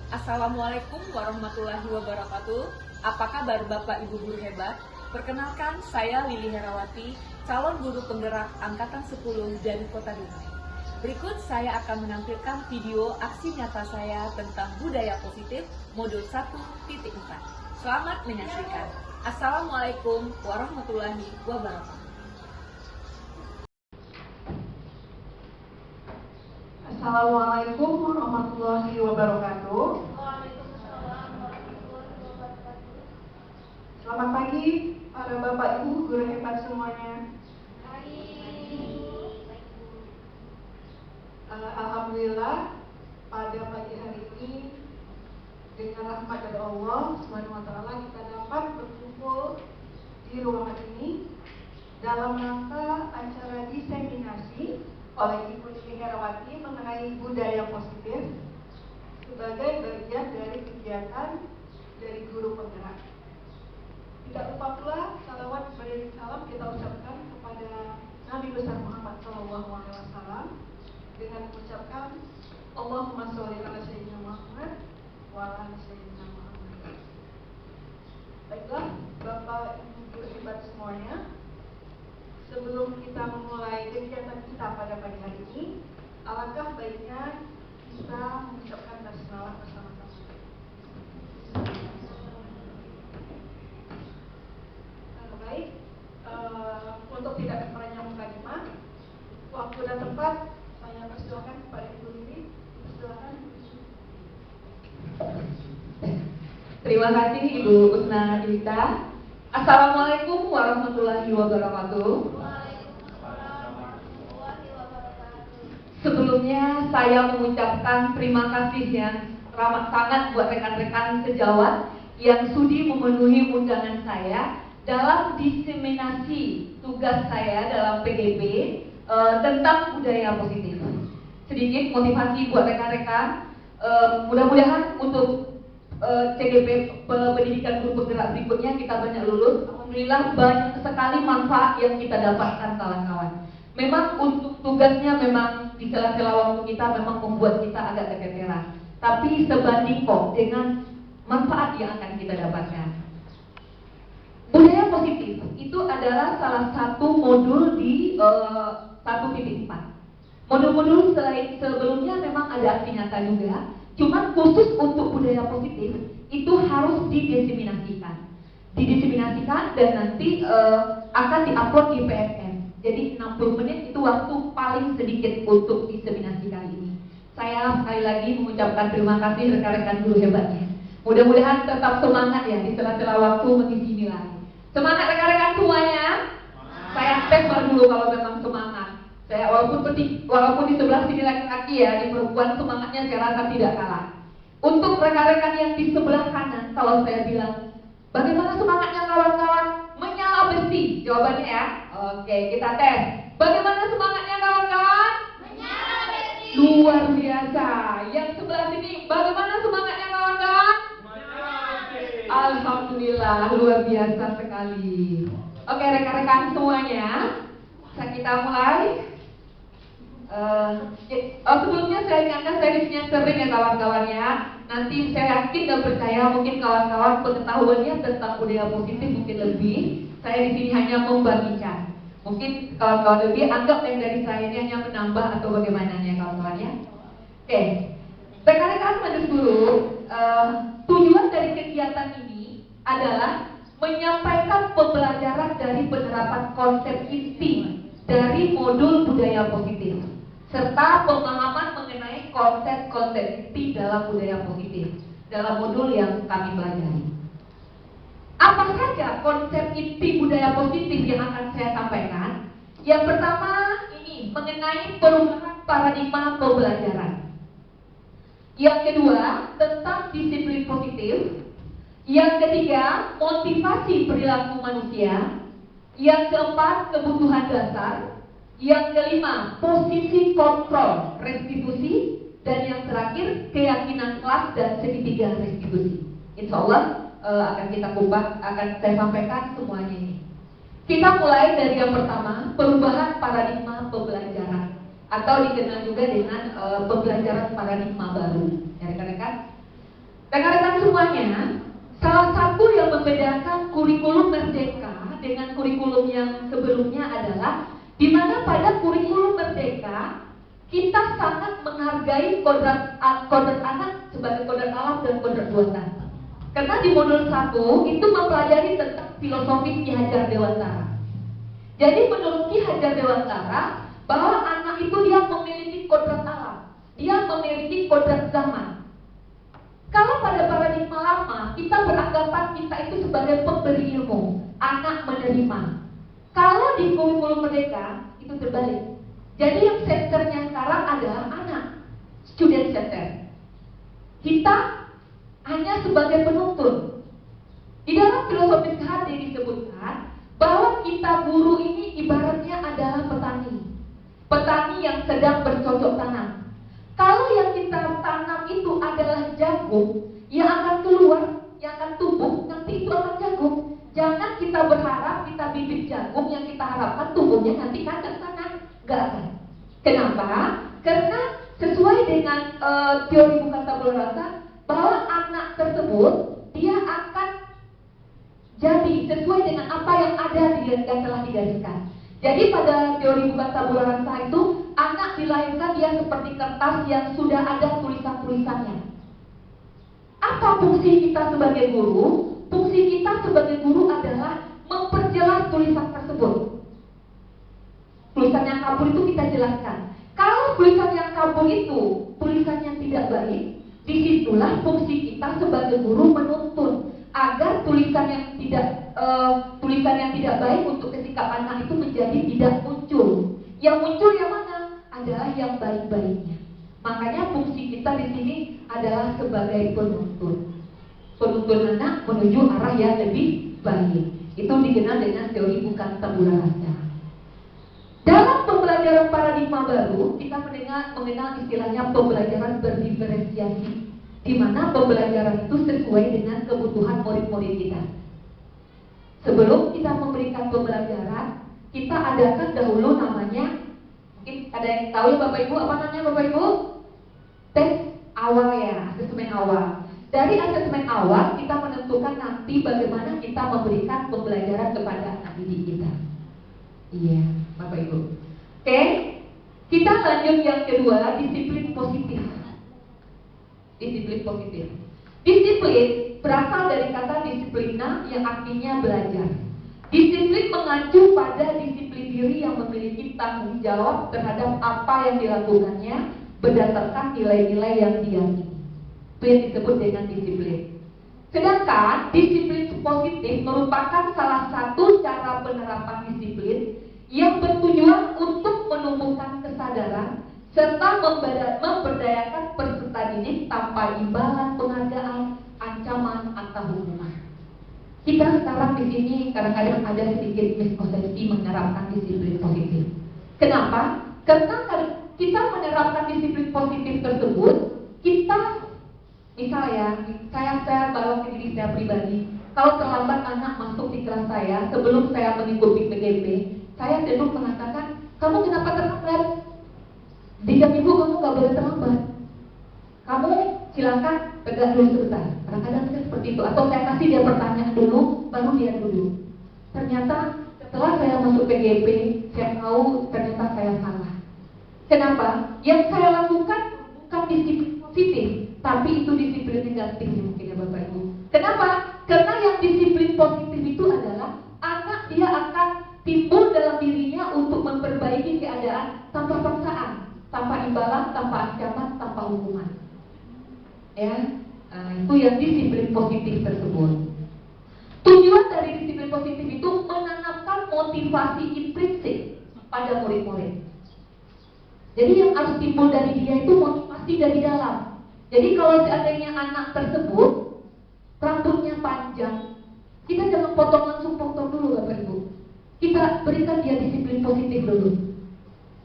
Assalamualaikum warahmatullahi wabarakatuh. Apa kabar Bapak Ibu guru hebat? Perkenalkan, saya Lili Herawati, calon guru penggerak Angkatan 10 dari Kota Dumai. Berikut saya akan menampilkan video aksi nyata saya tentang budaya positif modul 1.4. Selamat menyaksikan. Assalamualaikum warahmatullahi wabarakatuh. Assalamualaikum warahmatullahi wabarakatuh. Waalaikumsalam warahmatullahi wabarakatuh. Selamat pagi para Bapak Ibu guru hebat semuanya. Alhamdulillah pada pagi hari ini dengan rahmat dari Allah Subhanahu wa taala kita dapat berkumpul di ruangan ini dalam rangka acara diseminasi oleh Ibu Lili Herawati mengenai budaya positif sebagai bagian dari kegiatan dari guru penggerak. Tidak lupa pula salawat salam kita ucapkan kepada Nabi besar Muhammad SAW dengan mengucapkan Allahumma sholli ala sayyidina Muhammad wa ala sayyidina Muhammad. Baiklah Bapak Ibu guru hebat semuanya, sebelum kita memulai kegiatan kita pada pagi hari ini, alangkah baiknya kita mengucapkan basmalah bersama-sama. Baik, untuk tidak memperpanjang mukadimah, waktu dan tempat saya persilakan kepada Ibu Lili. Silakan. Terima kasih Ibu Usna Dita. Assalamualaikum warahmatullahi wabarakatuh. Sebelumnya saya mengucapkan terima kasih yang ramah sangat buat rekan-rekan sejawat yang sudi memenuhi undangan saya dalam diseminasi tugas saya dalam PGP tentang budaya positif. Sedikit motivasi buat rekan-rekan, mudah-mudahan untuk CGP pendidikan guru penggerak berikutnya kita banyak lulus. Alhamdulillah banyak sekali manfaat yang kita dapatkan kawan-kawan. Memang untuk tugasnya memang di sela-sela waktu kita memang membuat kita agak keteteran. Tapi sebanding kok dengan manfaat yang akan kita dapatkan. Budaya positif itu adalah salah satu modul di 1.4. Modul-modul sebelumnya memang ada aksi nyata juga, cuman khusus untuk budaya positif itu harus didiseminasikan dan nanti akan diupload di PSN. Jadi 60 menit itu waktu paling sedikit untuk diseminasi kali ini. Saya sekali lagi mengucapkan terima kasih rekan-rekan guru hebatnya. Mudah-mudahan tetap semangat ya di sela-sela waktu mengisi nilai. Semangat rekan-rekan semuanya. Saya tes dulu kalau memang semangat. Saya walaupun di sebelah sini laki-laki ya, di perempuan semangatnya saya rasa tidak kalah. Untuk rekan-rekan yang di sebelah kanan, kalau saya bilang, bagaimana semangatnya kawan-kawan? Menyala besi. Jawabannya ya. Oke, kita tes. Bagaimana semangatnya kawan-kawan? Menyala besi. Luar biasa. Yang sebelah sini, bagaimana semangatnya kawan-kawan? Menyala besi. Alhamdulillah, luar biasa sekali. Oke, rekan-rekan semuanya, kita mulai. Sebelumnya saya ingatkan seriesnya sering ya kawan-kawan ya. Nanti saya yakin dan percaya mungkin kawan-kawan pengetahuannya tentang budaya positif mungkin lebih. Saya di sini hanya membagikan. Mungkin kawan-kawan lebih anggap yang dari saya ini hanya menambah atau bagaimana ya kawan-kawan ya. Oke, rekan-rekan majelis guru, tujuan dari kegiatan ini adalah menyampaikan pembelajaran dari penerapan konsep inti dari modul budaya positif serta pemahaman mengenai konsep-konsep inti dalam budaya positif dalam modul yang kami pelajari. Apa saja konsep inti budaya positif yang akan saya sampaikan? Yang pertama ini mengenai perubahan paradigma pembelajaran. Yang kedua tentang disiplin positif. Yang ketiga motivasi perilaku manusia. Yang keempat kebutuhan dasar. Yang kelima, posisi kontrol restitusi. Dan yang terakhir, keyakinan kelas dan segitiga restitusi. Insya Allah akan kita kupas, akan saya sampaikan semuanya ini. Kita mulai dari yang pertama, perubahan paradigma pembelajaran. Atau dikenal juga dengan pembelajaran paradigma baru. Ya rekan-rekan, semuanya, salah satu yang membedakan kurikulum Merdeka dengan kurikulum yang sebelumnya adalah di mana pada kurikulum Merdeka kita sangat menghargai kodrat anak sebagai kodrat alam dan kodrat buatan. Karena di modul 1 itu mempelajari tentang filosofi Ki Hajar Dewantara. Jadi menurut Ki Hajar Dewantara bahwa anak itu dia memiliki kodrat alam, dia memiliki kodrat zaman. Kalau pada paradigma lama kita beranggapan kita itu sebagai pemberi ilmu, anak menerima. Kalau di kurikulum Merdeka itu terbalik. Jadi yang centernya sekarang adalah anak, student center. Kita hanya sebagai penuntun. Di dalam filosofi Hadi disebutkan bahwa kita guru ini ibaratnya adalah petani. Petani yang sedang bercocok tanam. Kalau yang kita tanam itu adalah jagung, yang akan keluar, yang akan tumbuh, nanti itu akan jagung. Jangan kita berharap kita bibit jagung yang kita harapkan tumbuhnya nanti kandang tanah. Gak akan. Kenapa? Karena sesuai dengan teori bukan tabula rasa, bahwa anak tersebut dia akan jadi sesuai dengan apa yang ada yang telah digariskan. Jadi pada teori bukan tabula rasa itu, anak dilahirkan dia seperti kertas yang sudah ada tulisan-tulisannya. Apa fungsi kita sebagai guru? Fungsi kita sebagai guru adalah memperjelas tulisan tersebut. Tulisan yang kabur itu kita jelaskan. Kalau tulisan yang kabur itu tulisan yang tidak baik, disitulah fungsi kita sebagai guru menuntun agar tulisan yang tidak baik untuk ketika anak itu menjadi tidak muncul. Yang muncul yang mana? Adalah yang baik-baiknya. Makanya fungsi kita di sini adalah sebagai penuntun. Penuntun anak menuju arah yang lebih baik. Itu dikenal dengan teori bukan tabula rasa. Dalam pembelajaran paradigma baru, kita mengenal istilahnya pembelajaran berdiferensiasi, di mana pembelajaran itu sesuai dengan kebutuhan murid-murid kita. Sebelum kita memberikan pembelajaran, kita adakan dahulu namanya, mungkin ada yang tahu ya Bapak Ibu, apa namanya Bapak Ibu? Tes awal ya, asesmen awal. Dari asesmen awal kita menentukan nanti bagaimana kita memberikan pembelajaran kepada anak didik kita. Iya, Bapak Ibu. Oke, kita lanjut yang kedua, disiplin positif. Disiplin positif. Disiplin berasal dari kata disiplina yang artinya belajar. Disiplin mengacu pada disiplin diri yang memiliki tanggung jawab terhadap apa yang dilakukannya berdasarkan nilai-nilai yang diyakini. Itu yang disebut dengan disiplin. Sedangkan disiplin positif merupakan salah satu cara penerapan disiplin yang bertujuan untuk menumbuhkan kesadaran serta memberdayakan peserta didik tanpa imbalan penghargaan, ancaman, atau hukuman. Kita sekarang di sini kadang-kadang ada sedikit miskonsepsi menerapkan disiplin positif. Kenapa? Karena kita menerapkan disiplin positif tersebut, kita misalnya, saya bawa ke diri saya pribadi. Kalau terlambat anak masuk di kelas saya, sebelum saya mengikuti PGP, saya cenderung mengatakan, kamu kenapa terlambat? Di jam ibu kamu gak boleh terlambat. Kamu silakan tegak dulu sebentar. Kadang-kadang saya seperti itu. Atau saya kasih dia pertanyaan dulu, baru dia duduk. Ternyata setelah saya masuk PGP, saya tahu ternyata saya salah. Kenapa? Yang saya lakukan bukan disiplin positif, tapi itu disiplin negatif mungkin ya Bapak Ibu. Kenapa? Karena yang disiplin positif itu adalah anak dia akan timbul dalam dirinya untuk memperbaiki keadaan tanpa paksaan, tanpa imbalan, tanpa ancaman, tanpa hukuman. Ya, itu yang disiplin positif tersebut. Tujuan dari disiplin positif itu menanamkan motivasi intrinsik pada murid-murid. Jadi yang harus timbul dari dia itu motivasi dari dalam. Jadi kalau seandainya anak tersebut rambutnya panjang, kita jangan potong dulu Bapak Ibu. Kita berikan dia disiplin positif dulu.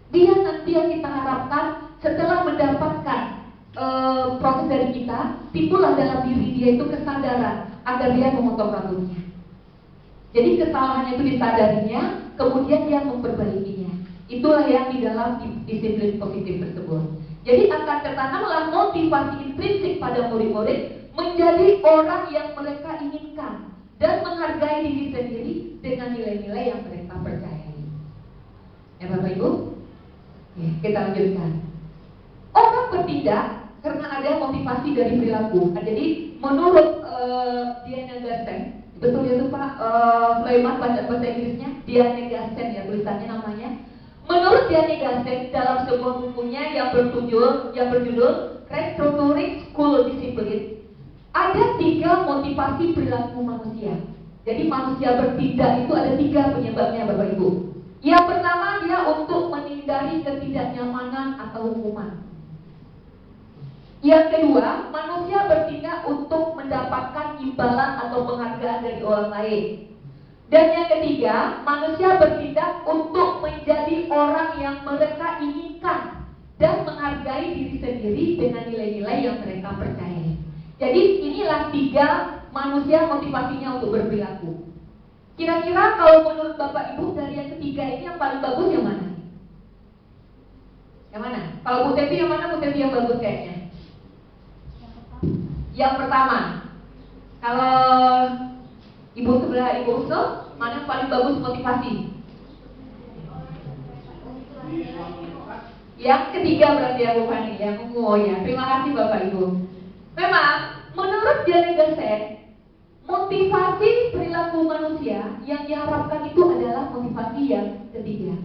Dia nanti yang kita harapkan setelah mendapatkan proses dari kita, timbullah dalam diri dia itu kesadaran agar dia memotong rambutnya. Jadi kesalahannya itu disadarinya, kemudian dia memperbaikinya. Itulah yang di dalam disiplin positif tersebut. Jadi akan tertanamlah motivasi intrinsik pada murid-murid menjadi orang yang mereka inginkan dan menghargai diri sendiri dengan nilai-nilai yang mereka percayai. Ya Bapak Ibu, ya, kita lanjutkan. Orang bertindak karena ada motivasi dari perilaku. Jadi menurut Diana Gassen, betul ya tuh Pak Sulaiman bahasa Inggrisnya Diana Gassen ya tulisannya namanya. Menurut Diana Gassen dalam sebuah bukunya yang berjudul Restructuring School Discipline, ada 3 motivasi perilaku manusia. Jadi manusia bertindak itu ada 3 penyebabnya Bapak Ibu. Yang pertama dia untuk menghindari ketidaknyamanan atau hukuman. Yang kedua, manusia bertindak untuk mendapatkan imbalan atau penghargaan dari orang lain. Dan yang ketiga, manusia bertindak untuk menjadi orang yang mereka inginkan dan menghargai diri sendiri dengan nilai-nilai yang mereka percayai. Jadi inilah 3 manusia motivasinya untuk berperilaku. Kira-kira kalau menurut Bapak Ibu dari yang ketiga ini yang paling bagus yang mana? Yang mana? Kalau Bu Tevi yang mana Bu Tevi yang bagus kayaknya? Yang pertama. Kalau Ibu sebelah Ibu Usul, mana yang paling bagus motivasi? Yang ketiga berarti ya Bu Fani, yang ungu. Oh ya, terima kasih Bapak Ibu. Memang menurut Diana Gassen, motivasi perilaku manusia yang diharapkan itu adalah motivasi yang ketiga.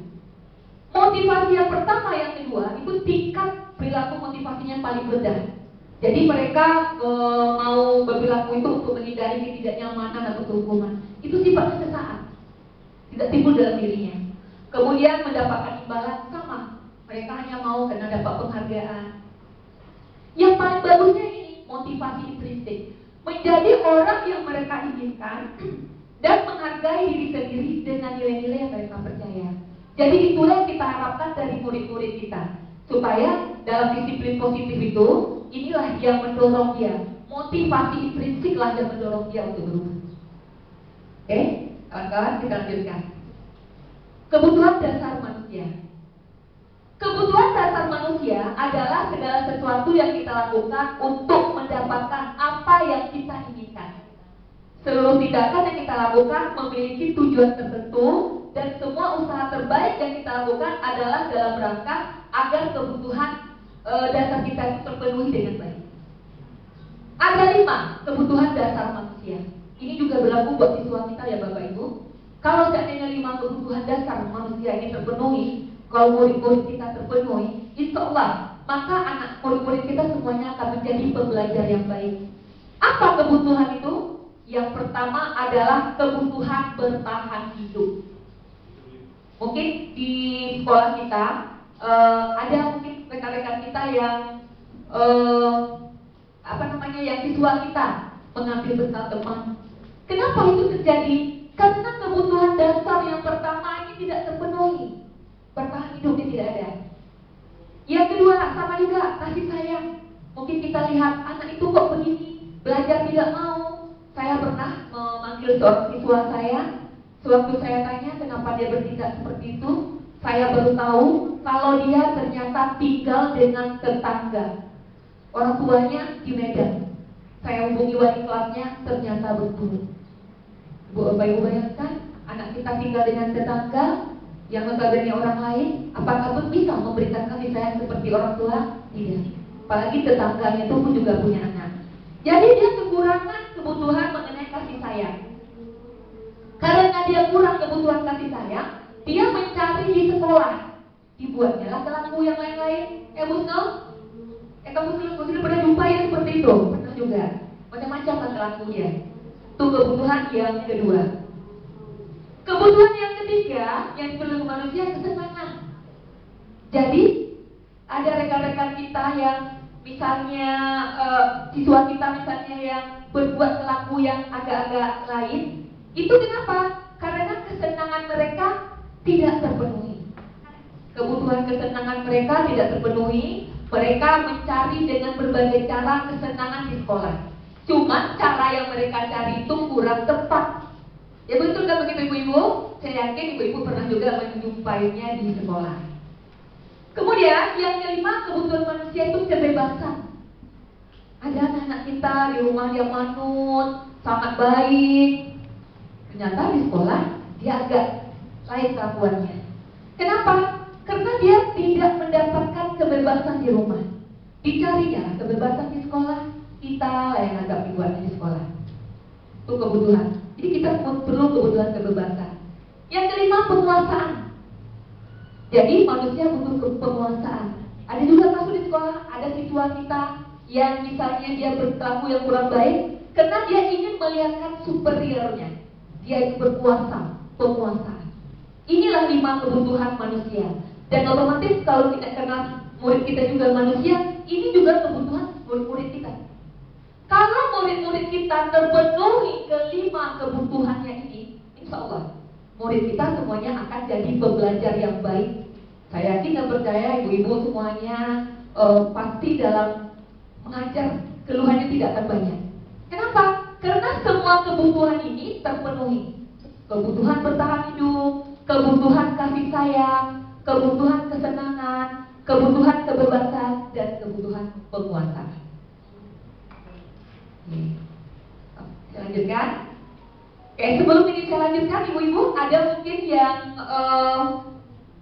Motivasi yang pertama, yang kedua itu tingkat perilaku motivasinya paling rendah. Jadi mereka mau berperilaku itu untuk menghindari ketidaknyamanan atau kehukuman. Itu sifatnya sesaat, tidak timbul dalam dirinya. Kemudian mendapatkan imbalan sama, mereka hanya mau karena dapat penghargaan. Yang paling bagusnya ini motivasi intrinsik, menjadi orang yang mereka inginkan dan menghargai diri sendiri dengan nilai-nilai yang mereka percaya. Jadi itulah yang kita harapkan dari murid-murid kita, supaya dalam disiplin positif itu, inilah yang mendorong dia, motivasi intrinsik lah yang mendorong dia untuk berubah. Oke, kawan-kawan, kita lanjutkan. Kebutuhan dasar manusia. Kebutuhan dasar manusia adalah segala sesuatu yang kita lakukan untuk mendapatkan apa yang kita inginkan. Seluruh tindakan yang kita lakukan memiliki tujuan tertentu, dan semua usaha terbaik yang kita lakukan adalah dalam rangka agar kebutuhan dasar kita itu terpenuhi dengan baik. Ada 5 kebutuhan dasar manusia. Ini juga berlaku buat siswa kita ya Bapak Ibu. Kalau seandainya 5 kebutuhan dasar manusia ini terpenuhi, kalau murid-murid kita terpenuhi, insya Allah maka anak murid-murid kita semuanya akan menjadi pembelajar yang baik. Apa kebutuhan itu? Yang pertama adalah kebutuhan bertahan hidup. Mungkin di sekolah kita ada mungkin rekan-rekan kita yang yang siswa kita mengambil bekal teman. Kenapa itu terjadi? Karena kebutuhan dasar yang pertama ini tidak terpenuhi. Bertahan hidupnya tidak ada. Yang kedua sama juga kasih sayang. Mungkin kita lihat anak itu kok begini, belajar tidak mau. Saya pernah memanggil seorang siswa saya. Sewaktu saya tanya kenapa dia bertindak seperti itu, saya baru tahu kalau dia ternyata tinggal dengan tetangga. Orang tuanya di Medan. Saya hubungi wali kelasnya, ternyata betul. Ibu bayangkan, anak kita tinggal dengan tetangga yang notabene orang lain, apakah pun bisa memberikan kasih sayang seperti orang tua? Tidak. Apalagi tetangganya itu pun juga punya anak. Jadi dia kekurangan kebutuhan mengenai kasih sayang. Karena dia kurang kebutuhan kasih sayang, dia mencari di sekolah. Dibuatnya lah pelaku yang lain-lain. Kamu sudah pernah jumpa yang seperti itu? Pernah juga. Macam-macam lah pelakunya. Itu kebutuhan yang kedua. Kebutuhan yang ketiga yang diperlukan manusia, kesenangan. Jadi ada rekan-rekan kita yang misalnya siswa kita misalnya yang berbuat pelaku yang agak-agak lain. Itu kenapa? Karena kesenangan mereka tidak terpenuhi. Kebutuhan kesenangan mereka tidak terpenuhi. Mereka mencari dengan berbagai cara kesenangan di sekolah. Cuma cara yang mereka cari itu kurang tepat. Ya betul kan begitu ibu-ibu? Saya yakin ibu-ibu pernah juga menjumpainya di sekolah. Kemudian yang kelima, kebutuhan manusia itu kebebasan. Ada anak-anak kita di rumah yang manut, sangat baik. Ternyata di sekolah dia agak lain kelakuannya. Kenapa? Karena dia tidak mendapatkan kebebasan di rumah. Dicarinya kebebasan di sekolah, kita yang agak dibuatnya di sekolah. Itu kebutuhan. Jadi kita perlu kebutuhan kebebasan. Yang kelima, penguasaan. Jadi manusia butuh penguasaan. Ada juga kasus di sekolah, ada siswa kita yang misalnya dia berlaku yang kurang baik karena dia ingin melihatkan superiornya. Dia itu berkuasa, penguasaan. Inilah 5 kebutuhan manusia. Dan otomatis kalau kita kenal murid kita juga manusia, ini juga kebutuhan murid-murid kita. Kalau murid-murid kita terpenuhi kelima kebutuhannya ini, insya Allah murid kita semuanya akan jadi pembelajar yang baik. Saya yakin dan percaya ibu-ibu semuanya pasti dalam mengajar keluhannya tidak akan banyak. Kenapa? Karena semua kebutuhan ini terpenuhi. Kebutuhan bertahan hidup, kebutuhan kasih sayang, kebutuhan kesenangan, kebutuhan kebebasan, dan kebutuhan penguasaan. Saya lanjutkan. Oke, sebelum ini saya lanjutkan, ibu-ibu ada mungkin yang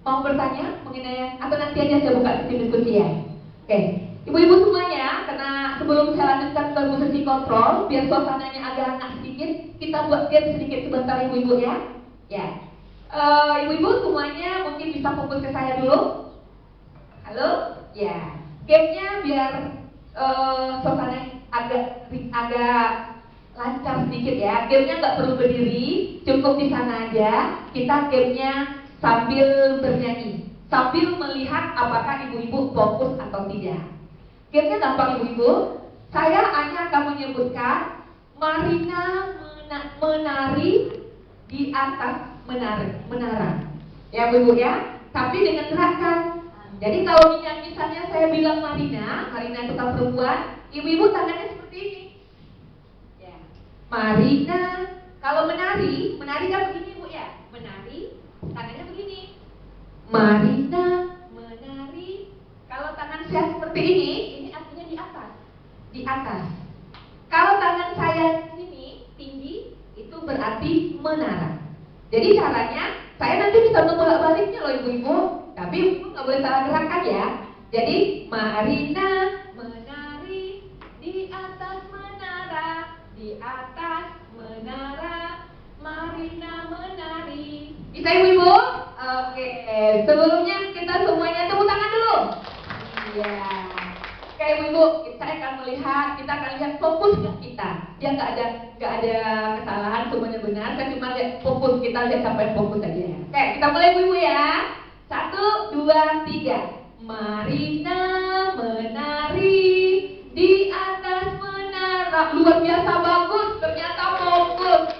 mau bertanya mengenai, atau nanti aja saya buka sesi diskusi ya. Oke, ibu-ibu semuanya, karena sebelum saya lanjutkan ke sesi kontrol, biar suasananya agak hangat sedikit, kita buat game sedikit sebentar ibu-ibu ya. Ya, ibu-ibu semuanya mungkin bisa fokus ke saya dulu. Halo, ya. Gamenya biar suasananya agak lancar sedikit ya. Gamenya nggak perlu berdiri, cukup di sana aja. Kita gamenya sambil bernyanyi, sambil melihat apakah ibu-ibu fokus atau tidak. Gamenya gampang ibu-ibu. Saya hanya akan menyebutkan Marina menari di atas menara. Ya ibu-ibu ya. Tapi dengan gerakan. Jadi kalau misalnya saya bilang Marina itu kan perempuan, ibu-ibu tangannya seperti ini. Ya. Marina, kalau menari kan begini Bu ya. Menari, tangannya begini. Marina menari. Kalau tangan saya seperti ini artinya di atas. Di atas. Kalau tangan saya di sini tinggi, itu berarti menara. Jadi caranya saya nanti bisa membolak-baliknya loh ibu-ibu. Tapi ibu nggak boleh salah gerakan ya. Jadi Marina menari di atas menara, di atas menara, Marina menari. Bisa ibu-ibu? Oke, sebelumnya kita semuanya tepuk tangan dulu. Iya. Oke ibu-ibu, kita akan lihat fokus kita. Dia nggak ada kesalahan, semuanya benar. Saya cuma lihat fokus, kita lihat sampai fokus aja ya. Oke, kita mulai ibu-ibu ya. 1, 2, 3. Marina menari di atas menara. Luar biasa bagus, ternyata fokus.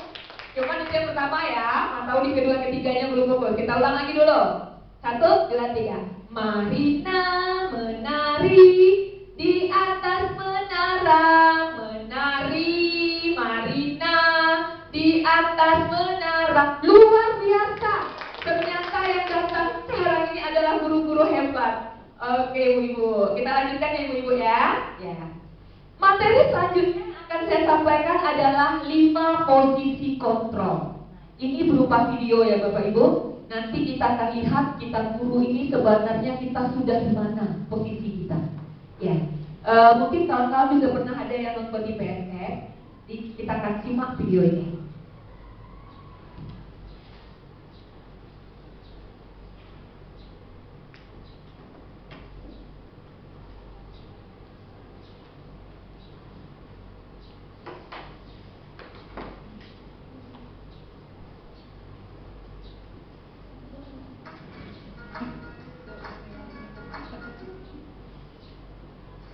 Cuma itu yang pertama ya, atau di kedua ketiganya belum fokus. Kita ulang lagi dulu. 1, 2, 3. Marina menari di atas menara, menari Marina di atas menara. Luar biasa. Ternyata yang datang sekarang ini adalah guru-guru hebat. Oke ibu-ibu, kita lanjutkan ya ibu-ibu ya. Ya. Materi selanjutnya yang akan saya sampaikan adalah 5 posisi kontrol. Ini berupa video ya Bapak Ibu. Nanti kita akan lihat kita guru ini sebenarnya kita sudah di mana posisi kita. Ya. Mungkin kawan-kawan juga pernah ada yang nonton di PSS. Kita akan simak video ini.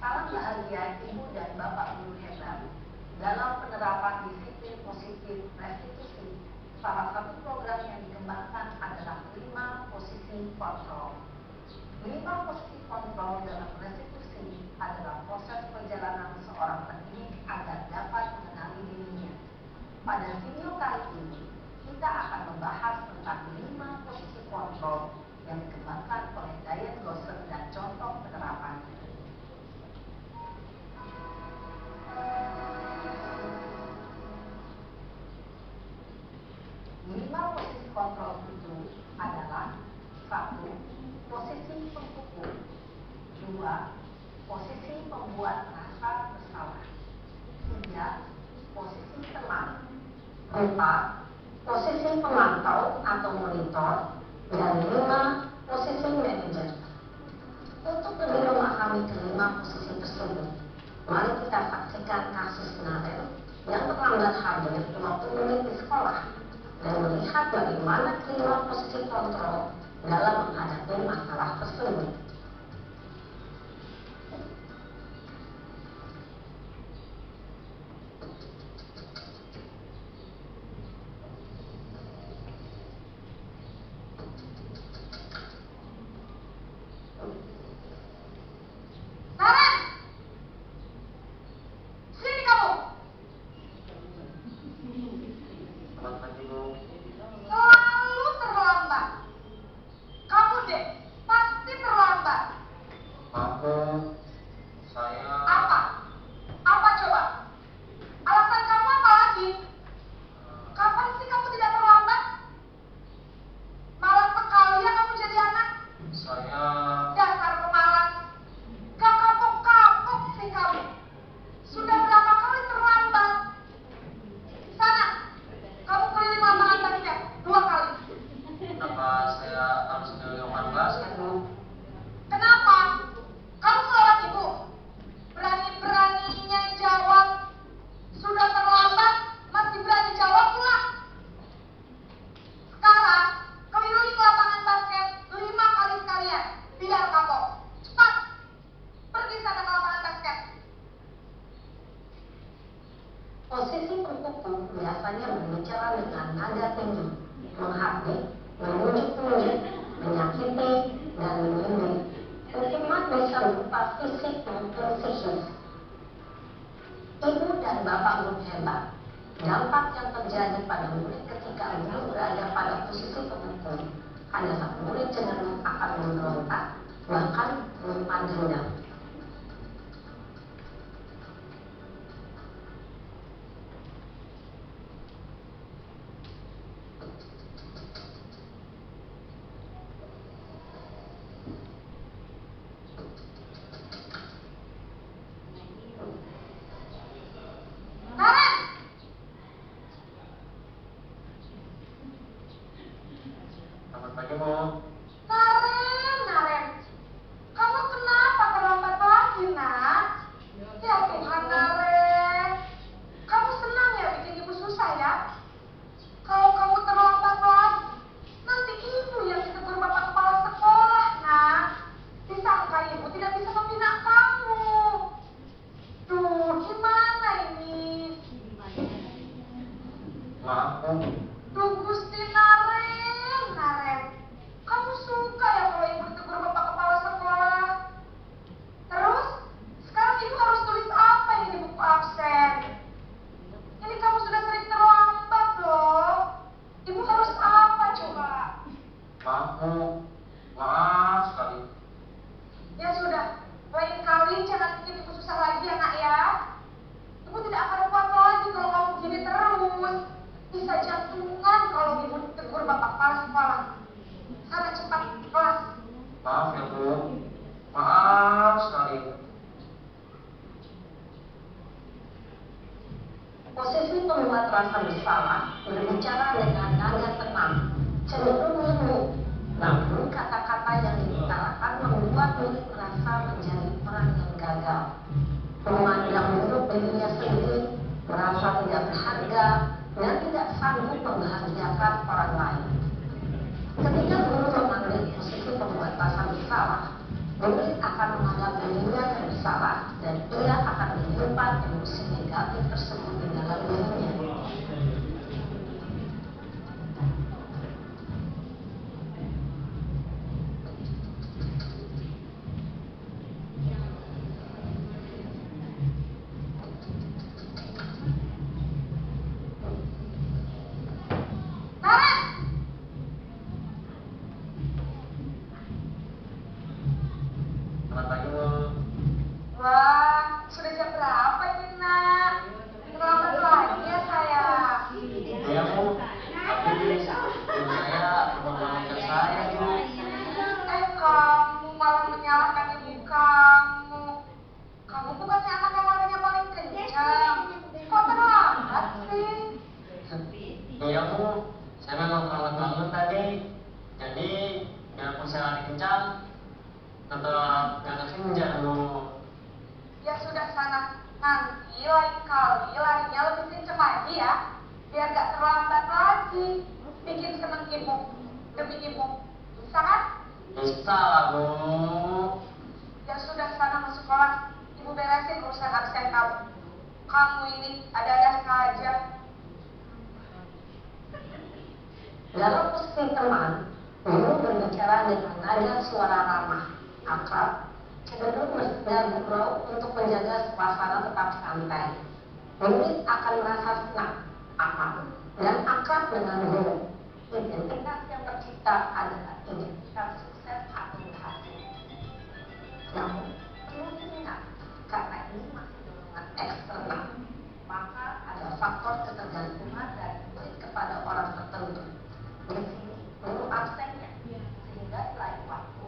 Salam bahagia Ibu dan Bapak Guru hebat. Dalam penerapan disiplin positif restitusi, salah satu program yang dikembangkan adalah 5 posisi kontrol. 5 posisi kontrol dalam restitusi adalah proses perjalanan seorang pendidik agar dapat mengenali dirinya. Pada video kali ini, kita akan membahas tentang 5 posisi kontrol yang dikembangkan oleh Diane Gosset dan 2, posisi pembuat rasa bersalah. 3, posisi teman. 4, posisi pemantau atau monitor. Dan 5, posisi manajer. Untuk lebih memahami kelima posisi tersebut, mari kita saksikan kasus Naren yang terlambat hadir waktu murid di sekolah dan melihat bagaimana kelima posisi kontrol dalam menghadapi masalah tersebut. Selalu terlambat. Kamu deh, pasti terlambat. Maaf Bu, saya Apa? Apa coba? Alasan kamu apa lagi? Kapan sih kamu tidak terlambat? Malas sekali ya kamu jadi anak. saya Dasar pemalas. Gak kapok-kapok sih kamu. Sudah berapa kali terlambat? Sana, kamu keliling lapangan basket 2 kali. kenapa saya harus keliling basket Bu? Kenapa? Kamu melawan ibu. Berani-beraninya jawab. Sudah terlambat, masih berani jawab pula. Sekarang, keliling lapangan basket 5 kali sekalian. Biar kapok. Cepat. Pergi sana ke lapangan basket. Posisi pemukul biasanya berbicara dengan nada tinggi, menghardik, menunjuk-nunjuk, menyakiti, dan menyindir. Hukuman bisa berupa fisik maupun psikis. Ibu dan bapak guru hebat. Dampak yang terjadi pada murid ketika guru berada pada posisi pemukul adalah murid cenderung akan memberontak, bahkan menyimpan dendam. Naren! Selamat pagi Bu. Naren. Kamu kenapa terlambat lagi, nak? Ya Tuhan, Naren. Kamu senang ya bikin ibu susah ya? Kalau kamu terlambat lagi, nanti ibu yang ditegur bapak kepala sekolah, nak. Disangka ibu tidak bisa membina kamu. Duh, gimana ini? Maaf Bu, Duh, Gusti Naren. Kamu suka ya kalau ibu ditegur bapak kepala sekolah? Terus, sekarang ibu harus tulis apa ini di buku absen? Ini kamu sudah sering terlambat loh. Ibu harus apa coba? maaf Bu, maaf sekali. Ya sudah, lain kali jangan bikin ibu susah lagi ya nak ya. Ibu tidak akan kuat lagi kalau kamu begini terus. Bisa jantungan kalau ibu ditegur bapak kepala sekolah. Sana cepat kelas. Maaf ya Bu, maaf sekali. Posisi pembuat rasa bersalah berbicara dengan nada tenang, cenderung lembut, namun kata-kata yang diutarakan membuat murid merasa menjadi orang yang gagal, memandang buruk dirinya sendiri, merasa tidak berharga, dan tidak sanggup membahagiakan orang lain. Ketika guru memanggil posisi pembuat rasa bersalah, murid akan menganggap dirinya yang bersalah dan ia akan menyimpan emosi negatif tersebut di dalam dirinya. Naren! Selamat pagi Bu. Wah, sudah jam berapa ini nak? iya Bu, saya memang terlambat bangun tadi. Jadi biarpun saya lari kencang, tetap gak kekejar Bu. Ya sudah sana, nanti lain kali larinya lebih kenceng lagi ya, biar gak terlambat lagi. Bikin seneng ibu, demi ibu, bisa kan? Bisa lah Bu. Ya sudah sana masuk kelas, ibu beresin urusan absen kamu. Kamu ini ada-ada saja. Dalam posisi teman, guru berbicara dengan nada suara ramah, akrab, cenderung bergurau untuk menjaga suasana tetap santai. Murid akan merasa senang, aman, dan akrab dengan guru. Identitas yang tercipta adalah identitas sukses atau berhasil. Namun, perlu diingat, karena ini masih dorongan eksternal, maka ada faktor ketergantungan dari murid kepada orang tertentu. Di sini, guru absennya, sehingga di lain waktu,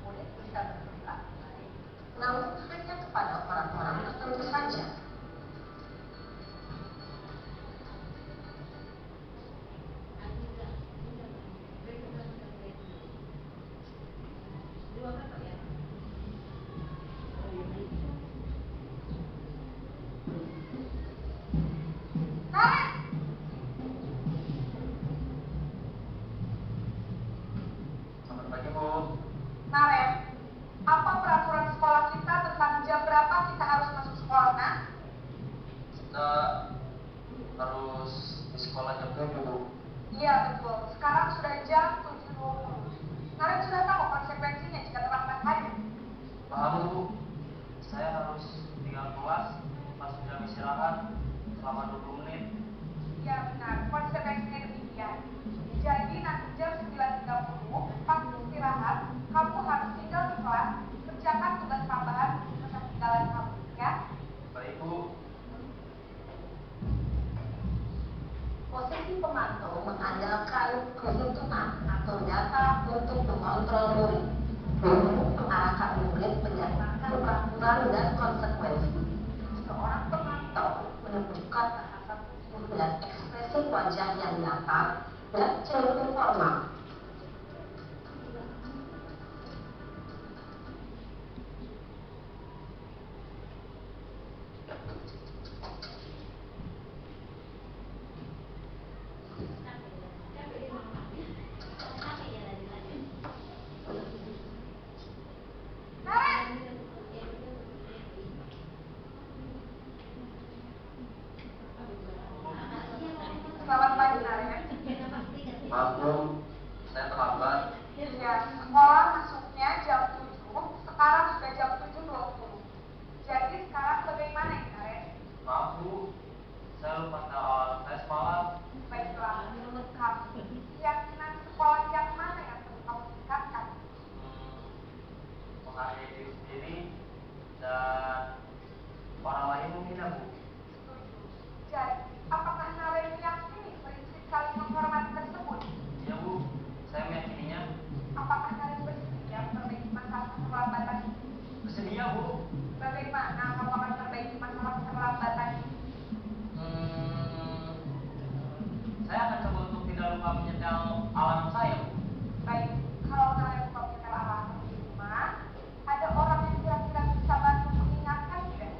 murid bisa berperilaku baik, namun hanya kepada orang-orang tertentu saja. Selamat pagi Bu. Naren, apa peraturan sekolah kita tentang jam berapa kita harus masuk sekolah, nak? Kita harus di sekolah jam 7 Bu. Iya betul, sekarang sudah jam 7.20. Naren sudah tahu konsekuensinya jika terlambat hari. Paham Bu, saya harus tinggal kelas pas jam istirahat selama 20 menit. Iya benar, konsekuensinya demikian. Jadi nanti jam 9.30 pas istirahat, kamu harus tinggal di kelas, kerjakan tugas tambahan ketinggalan kamu, ya? Baik Bu. Posisi pemantau mengandalkan perhitungan atau data untuk mengontrol murid. Guru mengarahkan murid berdasarkan peraturan dan konsekuensi. Seorang pemantau menunjukkan bahasa tubuh dan ekspresi wajah yang datar dan cenderung formal. Selamat pagi, Naren. Maaf Bu, saya terlambat. Ya, sekolah masuknya jam 7, sekarang sudah jam 7.20. Jadi sekarang bagaimana ini, Naren? Maaf Bu, saya lupa awal saya semalam. Baiklah, menurut kamu, keyakinan sekolah yang mana yang perlu kamu tingkatkan? Menghargai diri sendiri dan orang lain menghina Bu. Setuju. Jadi, apakah Naren meyakini prinsip saling menghormati tersebut? Iya Bu, saya meyakininya. Apakah Naren bersedia memperbaiki masalah keterlambatan ini? Bersedia Bu. Bagaimana kamu akan memperbaiki masalah keterlambatan ini? Saya akan coba untuk tidak lupa menyetel alarm saya Bu. Baik, kalau Naren lupa menyetel alarm di rumah, ada orang yang kira-kira bisa bantu mengingatkan tidak?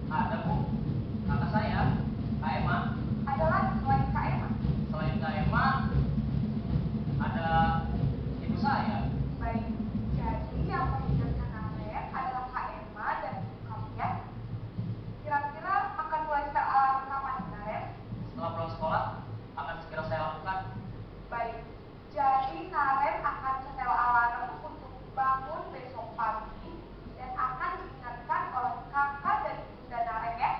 Ada Bu, kakak saya, Kak Emma. Ada lagi selain Kak Emma? Selain Kak Emma, ada ibu saya. Baik, jadi yang mengingatkan Naren adalah Kak Emma dan ibu kamu, ya? Kira-kira akan mulai setel alarm kapan, Naren? Setelah pulang sekolah, akan segera saya lakukan. Baik, jadi Naren akan setel alarm untuk bangun besok pagi dan akan diingatkan oleh kakak dan bunda Naren, ya?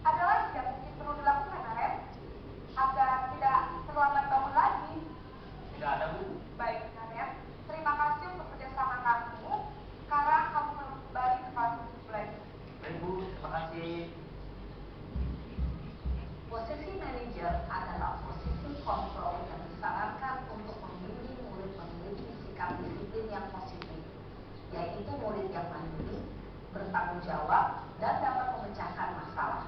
Ada lagi yang mungkin perlu dilakukan, Naren, agar tidak terlambat bangun lagi? Tidak ada Bu. Baik, Naren, terima kasih untuk kerjasama kamu. Sekarang kamu kembali ke kelas belajar. Baik Bu, terima kasih. Posisi manajer adalah posisi kontrol yang disarankan untuk membimbing murid memiliki sikap disiplin yang positif, yaitu murid yang mandiri, bertanggung jawab, dan dapat memecahkan masalah.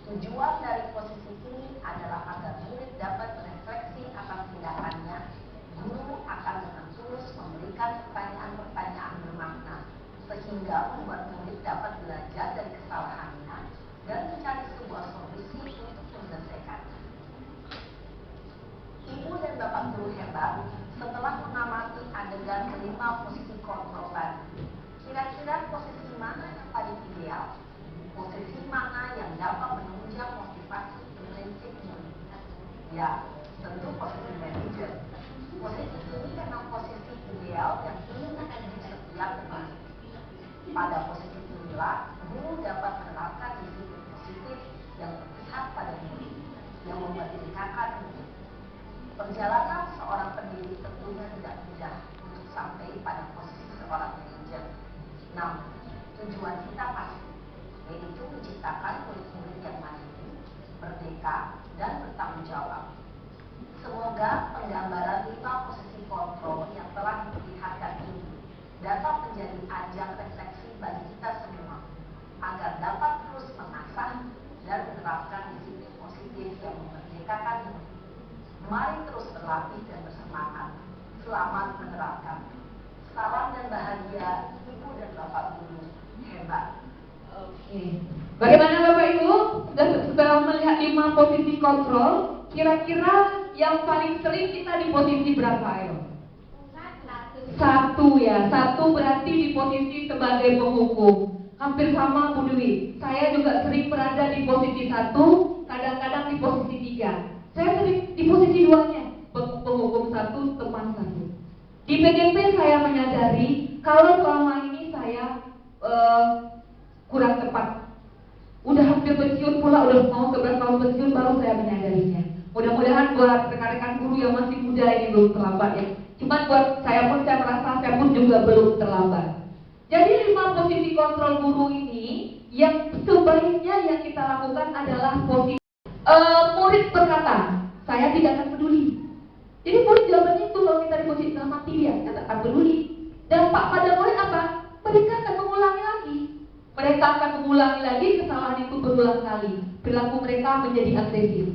Tujuan dari posisi disiplin adalah agar murid dapat berefleksi atas tindakannya. Guru akan dengan tulus memberikan pertanyaan-pertanyaan bermakna, sehingga membuat murid dapat belajar dari kesalahannya dan mencari sebuah solusi untuk menyelesaikannya. Ibu dan Bapak guru hebat, setelah mengamati adegan kelima posisi kontrol tadi, kira-kira posisi mana yang paling ideal? Posisi mana yang dapat menunjang motivasi intrinsik murid? Ya, tentu posisi manajer. Posisi ini memang posisi ideal yang ingin menjadi setiap murid. Pada posisi inilah, guru dapat menerapkan disiplin positif yang berpihak pada murid, yang memerdekakan murid. Perjalanan seorang pendidik tentunya tidak mudah untuk sampai pada posisi seorang manajer. Namun, tujuan kita pasti, yaitu menciptakan murid-murid yang mandiri, merdeka, dan bertanggung jawab. Semoga penggambaran 5 posisi kontrol yang telah diperlihatkan ini dapat menjadi ajang refleksi bagi kita semua, agar dapat terus mengasah dan menerapkan disiplin positif yang memerdekakan murid. Mari terus berlatih dan bersemangat. Selamat menerapkan. Salam dan bahagia Ibu dan Bapak guru hebat. Oke. Bagaimana Bapak Ibu? Setelah melihat 5 posisi kontrol, kira-kira yang paling sering kita di posisi berapa, ayo? 1 ya. 1 berarti di posisi sebagai penghukum. Hampir sama Bu Dewi. Saya juga sering berada di posisi 1, kadang-kadang di posisi 3. Saya sering di posisi 2-nya, penghukum 1, teman 1. Di PGP saya menyadari kalau selama ini saya kurang tepat. Udah hampir pensiun pula, udah mau 11 tahun pensiun baru saya menyadarinya. Mudah-mudahan buat rekan-rekan guru yang masih muda ini belum terlambat ya. Cuman buat saya pun, saya merasa saya pun juga belum terlambat. Jadi 5 posisi kontrol guru ini yang sebaiknya yang kita lakukan adalah posisi murid berkata, saya tidak akan peduli. Jadi murid jawabannya itu kalau kita di posisi dalam hati dia, saya tak akan peduli. Dampak pada murid apa? Mereka akan mengulangi lagi. Mereka akan mengulangi lagi kesalahan itu berulang kali. Perilaku mereka menjadi agresif.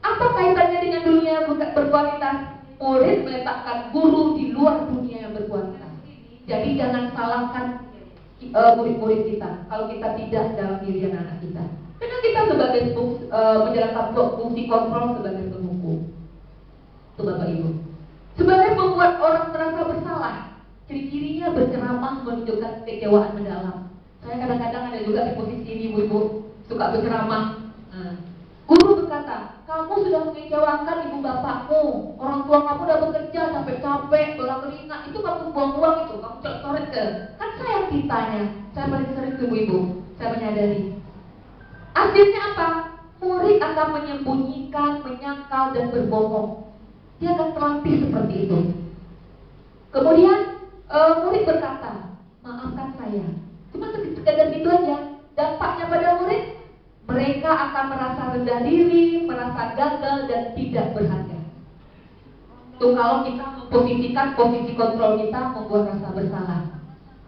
Apa kaitannya dengan dunia berkualitas? Murid meletakkan guru di luar dunia yang berkualitas. Jadi jangan salahkan murid-murid kita kalau kita tidak dalam diri anak-anak kita. Karena kita sebagai menjalankan fungsi kontrol sebagai penghukum. Itu Bapak Ibu. Sebagai membuat orang merasa bersalah, ciri-cirinya berceramah menunjukkan kekecewaan mendalam. Saya kadang-kadang ada juga di posisi ini, ibu-ibu suka berceramah. Guru berkata, kamu sudah mengecewakan ibu bapakmu, orang tua kamu udah bekerja sampai capek, belah keringat, itu kamu buang-buang itu, kamu coret ke. Kan saya ditanya, saya paling sering ke ibu-ibu, saya menyadari. Akhirnya apa? Murid akan menyembunyikan, menyangkal, dan berbohong. Dia akan terlatih seperti itu. Kemudian murid berkata, maafkan saya. Cuma sekedar gitu aja. Dampaknya pada murid, mereka akan merasa rendah diri, merasa gagal, dan tidak berharga. Itu kalau kita memposisikan posisi kontrol kita membuat rasa bersalah.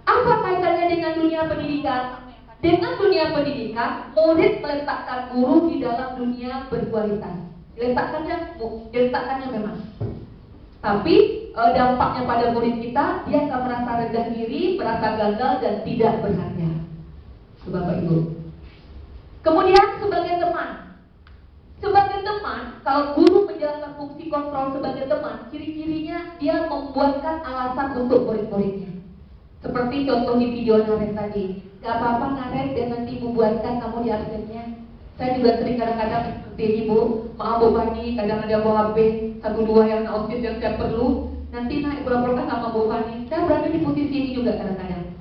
Apa kaitannya dengan dunia pendidikan? Dengan dunia pendidikan, murid meletakkan guru di dalam dunia berkualitas. Diletakkannya memang. Tapi dampaknya pada murid kita, dia akan merasa rendah diri, merasa gagal, dan tidak berharga. Bapak Ibu. Kemudian sebagai teman, kalau guru menjalankan fungsi kontrol sebagai teman, ciri-cirinya dia membuatkan alasan untuk murid-muridnya. Seperti contoh di video Naret tadi, gak apa-apa Naret, dan nanti ibu buatkan kamu di absennya. Saya juga sering kadang-kadang seperti ibu, maaf Bu Fani, kadang ada Bu HP, 1-2 yang outfit yang saya perlu, nanti ibu laporkan sama Bu Fani. Saya berada di posisi ini juga kadang-kadang.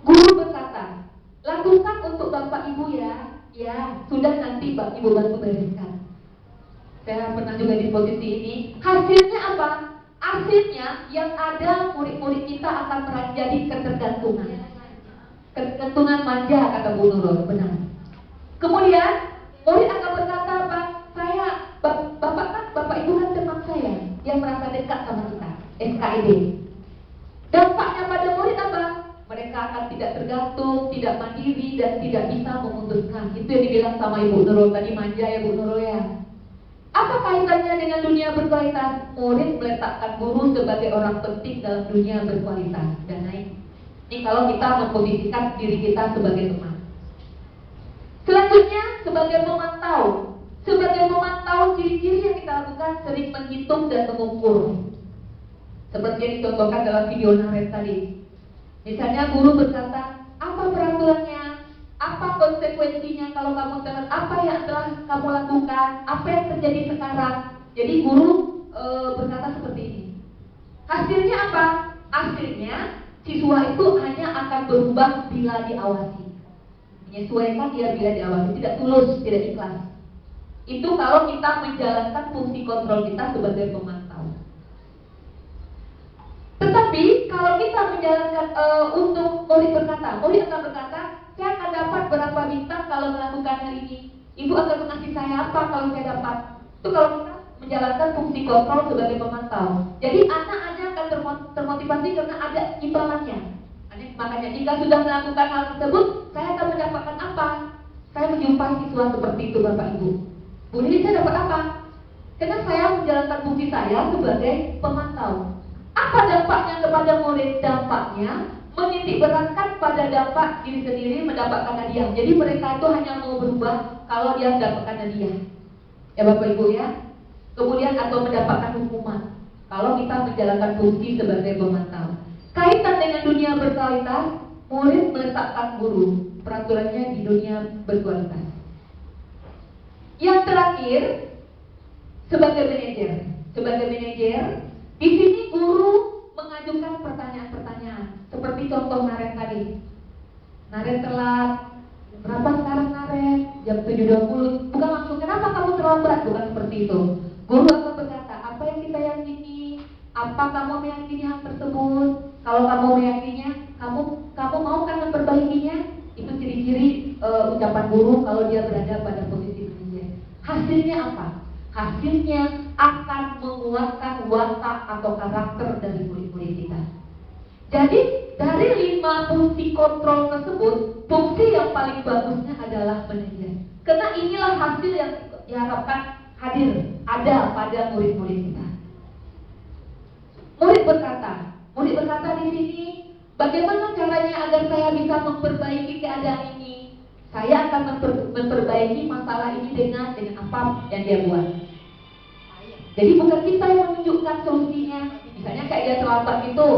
Guru berkata, lakukan untuk Bapak Ibu ya, sudah nanti Ibu bantu bereskan. Saya pernah juga di posisi ini. Hasilnya apa? Hasilnya yang ada murid-murid kita akan menjadi ketergantungan. Ketergantungan manja kata Bu Nurul, benar. Kemudian murid akan berkata apa? Bapak Ibu kan teman saya yang merasa dekat sama kita, SKID. Dampaknya pada murid apa? Mereka akan tidak tergantung, tidak mandiri, hati dan tidak bisa memutuskan. Itu yang dibilang sama Ibu Nurul tadi, manja ya Bu Nurul ya. Apa kaitannya dengan dunia berkualitas? Murid meletakkan guru sebagai orang penting dalam dunia berkualitas dan naik. Ini kalau kita memposisikan diri kita sebagai teman. Selanjutnya sebagai pemantau. Sebagai pemantau, ciri-ciri yang kita lakukan sering menghitung dan mengukur. Seperti yang dicontohkan dalam video Naret tadi. Misalnya guru berkata, apa peraturannya? Apa konsekuensinya kalau kamu telat? Apa yang telah kamu lakukan? Apa yang terjadi sekarang? Jadi guru berkata seperti ini. Hasilnya apa? Hasilnya siswa itu hanya akan berubah bila diawasi. Menyesuaikan dia bila diawasi, tidak tulus, tidak ikhlas. Itu kalau kita menjalankan fungsi kontrol kita sebagai pemantau. Tetapi kalau kita menjalankan untuk murid berkata, murid akan berkata, saya akan dapat berapa bintang kalau melakukan hal ini. Ibu akan mengasih saya apa kalau saya dapat. Itu kalau kita menjalankan fungsi kontrol sebagai pemantau. Jadi anak aja akan termotivasi karena ada imbalannya. Makanya jika sudah melakukan hal tersebut, saya akan mendapatkan apa? Saya menjumpai siswa seperti itu Bapak Ibu. Bu Nini, saya dapat apa? Karena saya menjalankan fungsi saya sebagai pemantau. Apa dampaknya kepada murid? Dampaknya menitik beratkan pada dampak diri sendiri mendapatkan hadiah. Jadi mereka itu hanya mau berubah kalau dia mendapatkan hadiah. Ya Bapak Ibu ya. Kemudian atau mendapatkan hukuman kalau kita menjalankan fungsi sebagai pemantau. Kaitan dengan dunia berkualitas, murid meletakkan guru. Peraturannya di dunia berkualitas. Yang terakhir, sebagai manajer. Sebagai manajer, di sini guru mengajukan pertanyaan-pertanyaan. Seperti contoh Naret tadi. Naret telat. Berapa sekarang Naret? Jam 7.20. Bukan langsung, kenapa kamu terlambat? Bukan seperti itu. Guru akan berkata, apa yang kita yakini? Apa kamu meyakini hal tersebut? Kalau kamu meyakininya, kamu mau kan memperbaikinya? Itu ciri-ciri ucapan guru kalau dia berada pada posisi manajer. Hasilnya apa? Hasilnya akan menguatkan watak atau karakter dari murid-murid kita. Jadi dari 5 fungsi kontrol tersebut, fungsi yang paling bagusnya adalah manajer. Karena inilah hasil yang diharapkan hadir ada pada murid-murid kita. Murid berkata di sini, bagaimana caranya agar saya bisa memperbaiki keadaan ini? Saya akan memperbaiki masalah ini dengan apa yang dia buat. Jadi bukan kita yang menunjukkan solusinya. Misalnya kayak dia terlambat itu,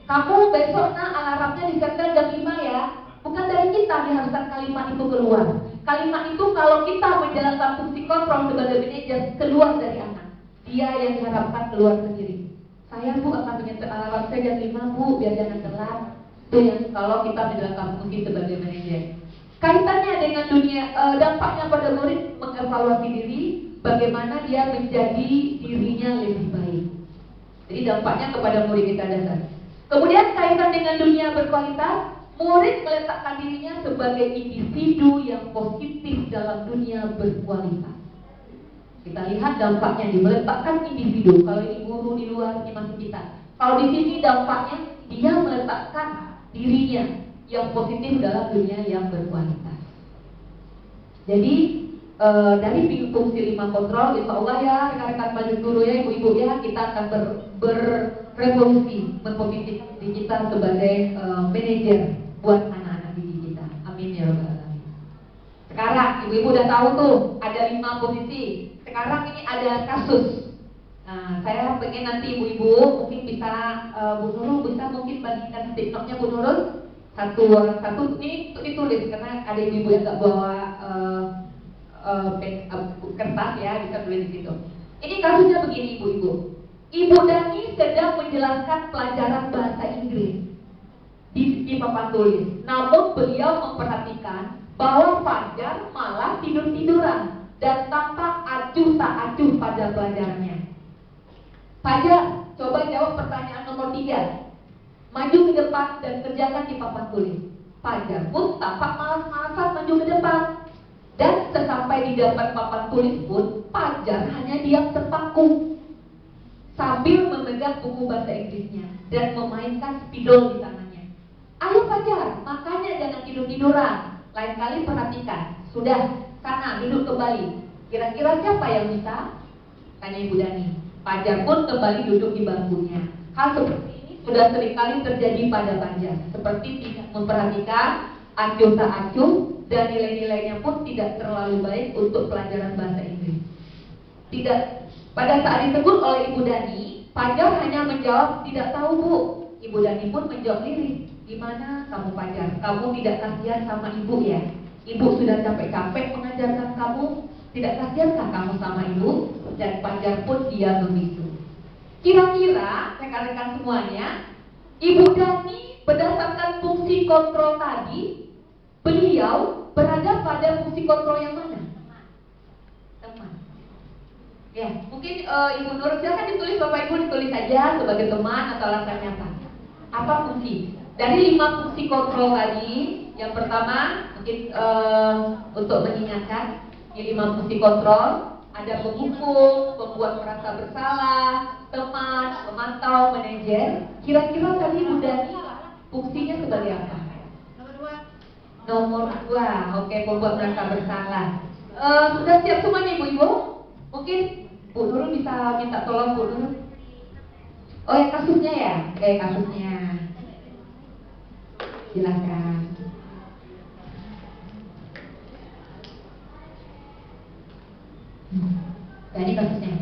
kamu besok alarmnya disetkan jam 5 ya. Bukan dari kita diharuskan kalimat itu keluar. Kalimat itu kalau kita menjalankan fungsi kontrol sebagai manajer, keluar dari anak. Dia yang diharapkan keluar sendiri. Saya Bu akan menyetel alarm saya jam 5 Bu, biar jangan telat. Itu yang kalau kita menjalankan fungsi sebagai manajer. Kaitannya dengan dunia, dampaknya pada murid mengevaluasi diri, bagaimana dia menjadi dirinya lebih baik. Jadi dampaknya kepada murid kita dasar. Kemudian kaitan dengan dunia berkualitas, murid meletakkan dirinya sebagai individu yang positif dalam dunia berkualitas. Kita lihat dampaknya di meletakkan individu. Kalau ini guru di luar, ini masih kita. Kalau di sini dampaknya dia meletakkan dirinya yang positif dalam dunia yang berkualitas. Jadi dari fungsi 5 kontrol, insya Allah ya rekan-rekan majelis guru ya, ibu-ibu ya, kita akan berevolusi memposisikan diri kita sebagai manajer buat anak-anak didik kita. Amin ya rabbal alamin. Sekarang ibu-ibu udah tahu tuh ada 5 posisi. Sekarang ini ada kasus. Nah, saya pengen nanti ibu-ibu mungkin bisa Bu Nurul bisa mungkin bagikan TikToknya Bu Nurul satu ini ditulis karena ada ibu-ibu yang nggak bawa kertas ya, bisa tulis di situ. Ini kasusnya begini ibu-ibu. Ibu Dani sedang menjelaskan pelajaran bahasa Inggris di papan tulis. Namun beliau memperhatikan bahwa Fajar malah tidur-tiduran dan tampak acuh tak acuh pada pelajarannya. Fajar, coba jawab pertanyaan nomor 3. Maju ke depan dan kerjakan di papan tulis. Fajar pun tampak malas-malasan maju ke depan. Dan sesampai di depan papan tulis pun, Fajar hanya diam terpaku sambil memegang buku bahasa Inggrisnya dan memainkan spidol di tangannya. Ayo Fajar, makanya jangan tidur-tiduran. Lain kali perhatikan. Sudah, sana duduk kembali. Kira-kira siapa yang bisa? Tanya Ibu Dani. Fajar pun kembali duduk di bangkunya. Hal seperti ini sudah seringkali terjadi pada Fajar. Seperti tidak memperhatikan, acuh tak acuh, dan nilai-nilainya pun tidak terlalu baik untuk pelajaran bahasa Inggris. Tidak. Pada saat disebut oleh Ibu Dani, Fajar hanya menjawab tidak tahu Bu. Ibu Dani pun menjawab lirik. Gimana kamu Fajar? Kamu tidak kasihan sama ibu ya? Ibu sudah capek-capek mengajarkan kamu. Tidak kasihankah kamu sama ibu? Dan Fajar pun diam begitu. Kira-kira rekan-rekan semuanya, Ibu Dani berdasarkan fungsi kontrol tadi, beliau berada pada fungsi kontrol yang mana? Teman. Ya, mungkin Ibu Nur, silakan ditulis, Bapak Ibu ditulis saja sebagai teman atau alasannya apa? Apa fungsi? Dari 5 fungsi kontrol tadi, yang pertama mungkin untuk mengingatkan, di 5 fungsi kontrol ada penghukum, membuat merasa bersalah, teman, memantau, manajer. Kira-kira tadi Ibu Dani fungsinya sebagai apa? Nomor 2, oke, membuat merasa bersalah. Sudah siap semuanya Ibu-Ibu? Mungkin Bu Nurul bisa minta tolong Bu Nurul. Oh ya, kasusnya ya? Oke, kasusnya. Silakan. Jadi kasusnya.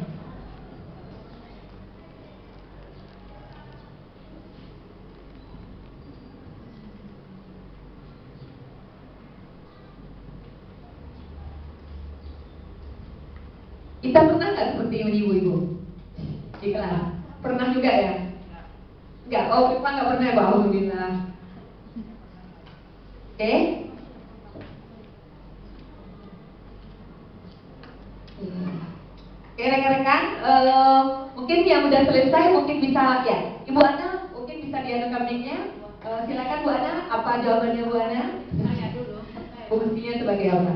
Kita pernah nggak seperti ini Ibu-Ibu? Di kelas? Pernah juga ya? Enggak, oh kita nggak pernah ya Bu, alhamdulillah. Oke? Oke rekan-rekan, mungkin yang udah selesai mungkin bisa ya, Ibu Ana mungkin bisa dianukan mic-nya. Silakan Bu Ana, apa jawabannya Bu Ana? Saya dulu. Fungsinya sebagai apa?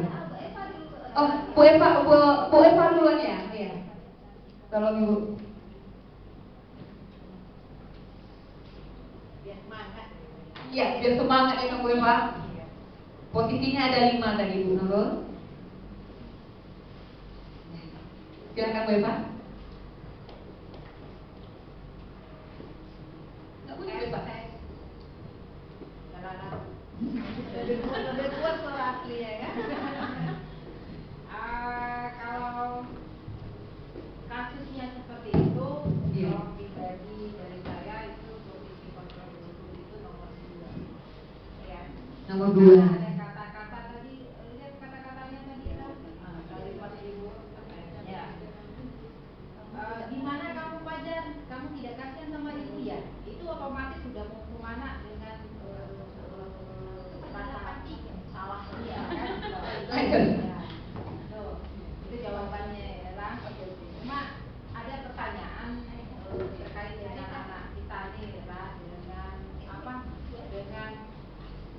Oh, Bu Eva duluan ya? Iya. Tolong Ibu. Biar semangat. Iya, biar semangat ya Bu Eva. Posisinya ada 5 tadi Bu Nurul. Silakan Bu Eva. Nggak punya Bu Eva. Lebih kuat suara aslinya ya. Kalau kasusnya seperti itu, Iya. kalau pribadi dari saya itu posisi kontrol itu nomor 2. Ya. Nomor 2. Ada kata-kata tadi, lihat kata-katanya tadi ya. Kalimat Ibu. Ya. Di mana kamu Fajar? Kamu tidak kasihan sama ibu ya? Itu otomatis sudah mau kemana dengan rasa salah dia kan? Ya. Tuh, itu jawabannya ya lah. Cuma ada pertanyaan terkait dengan anak kita nih lah, dengan apa? Dengan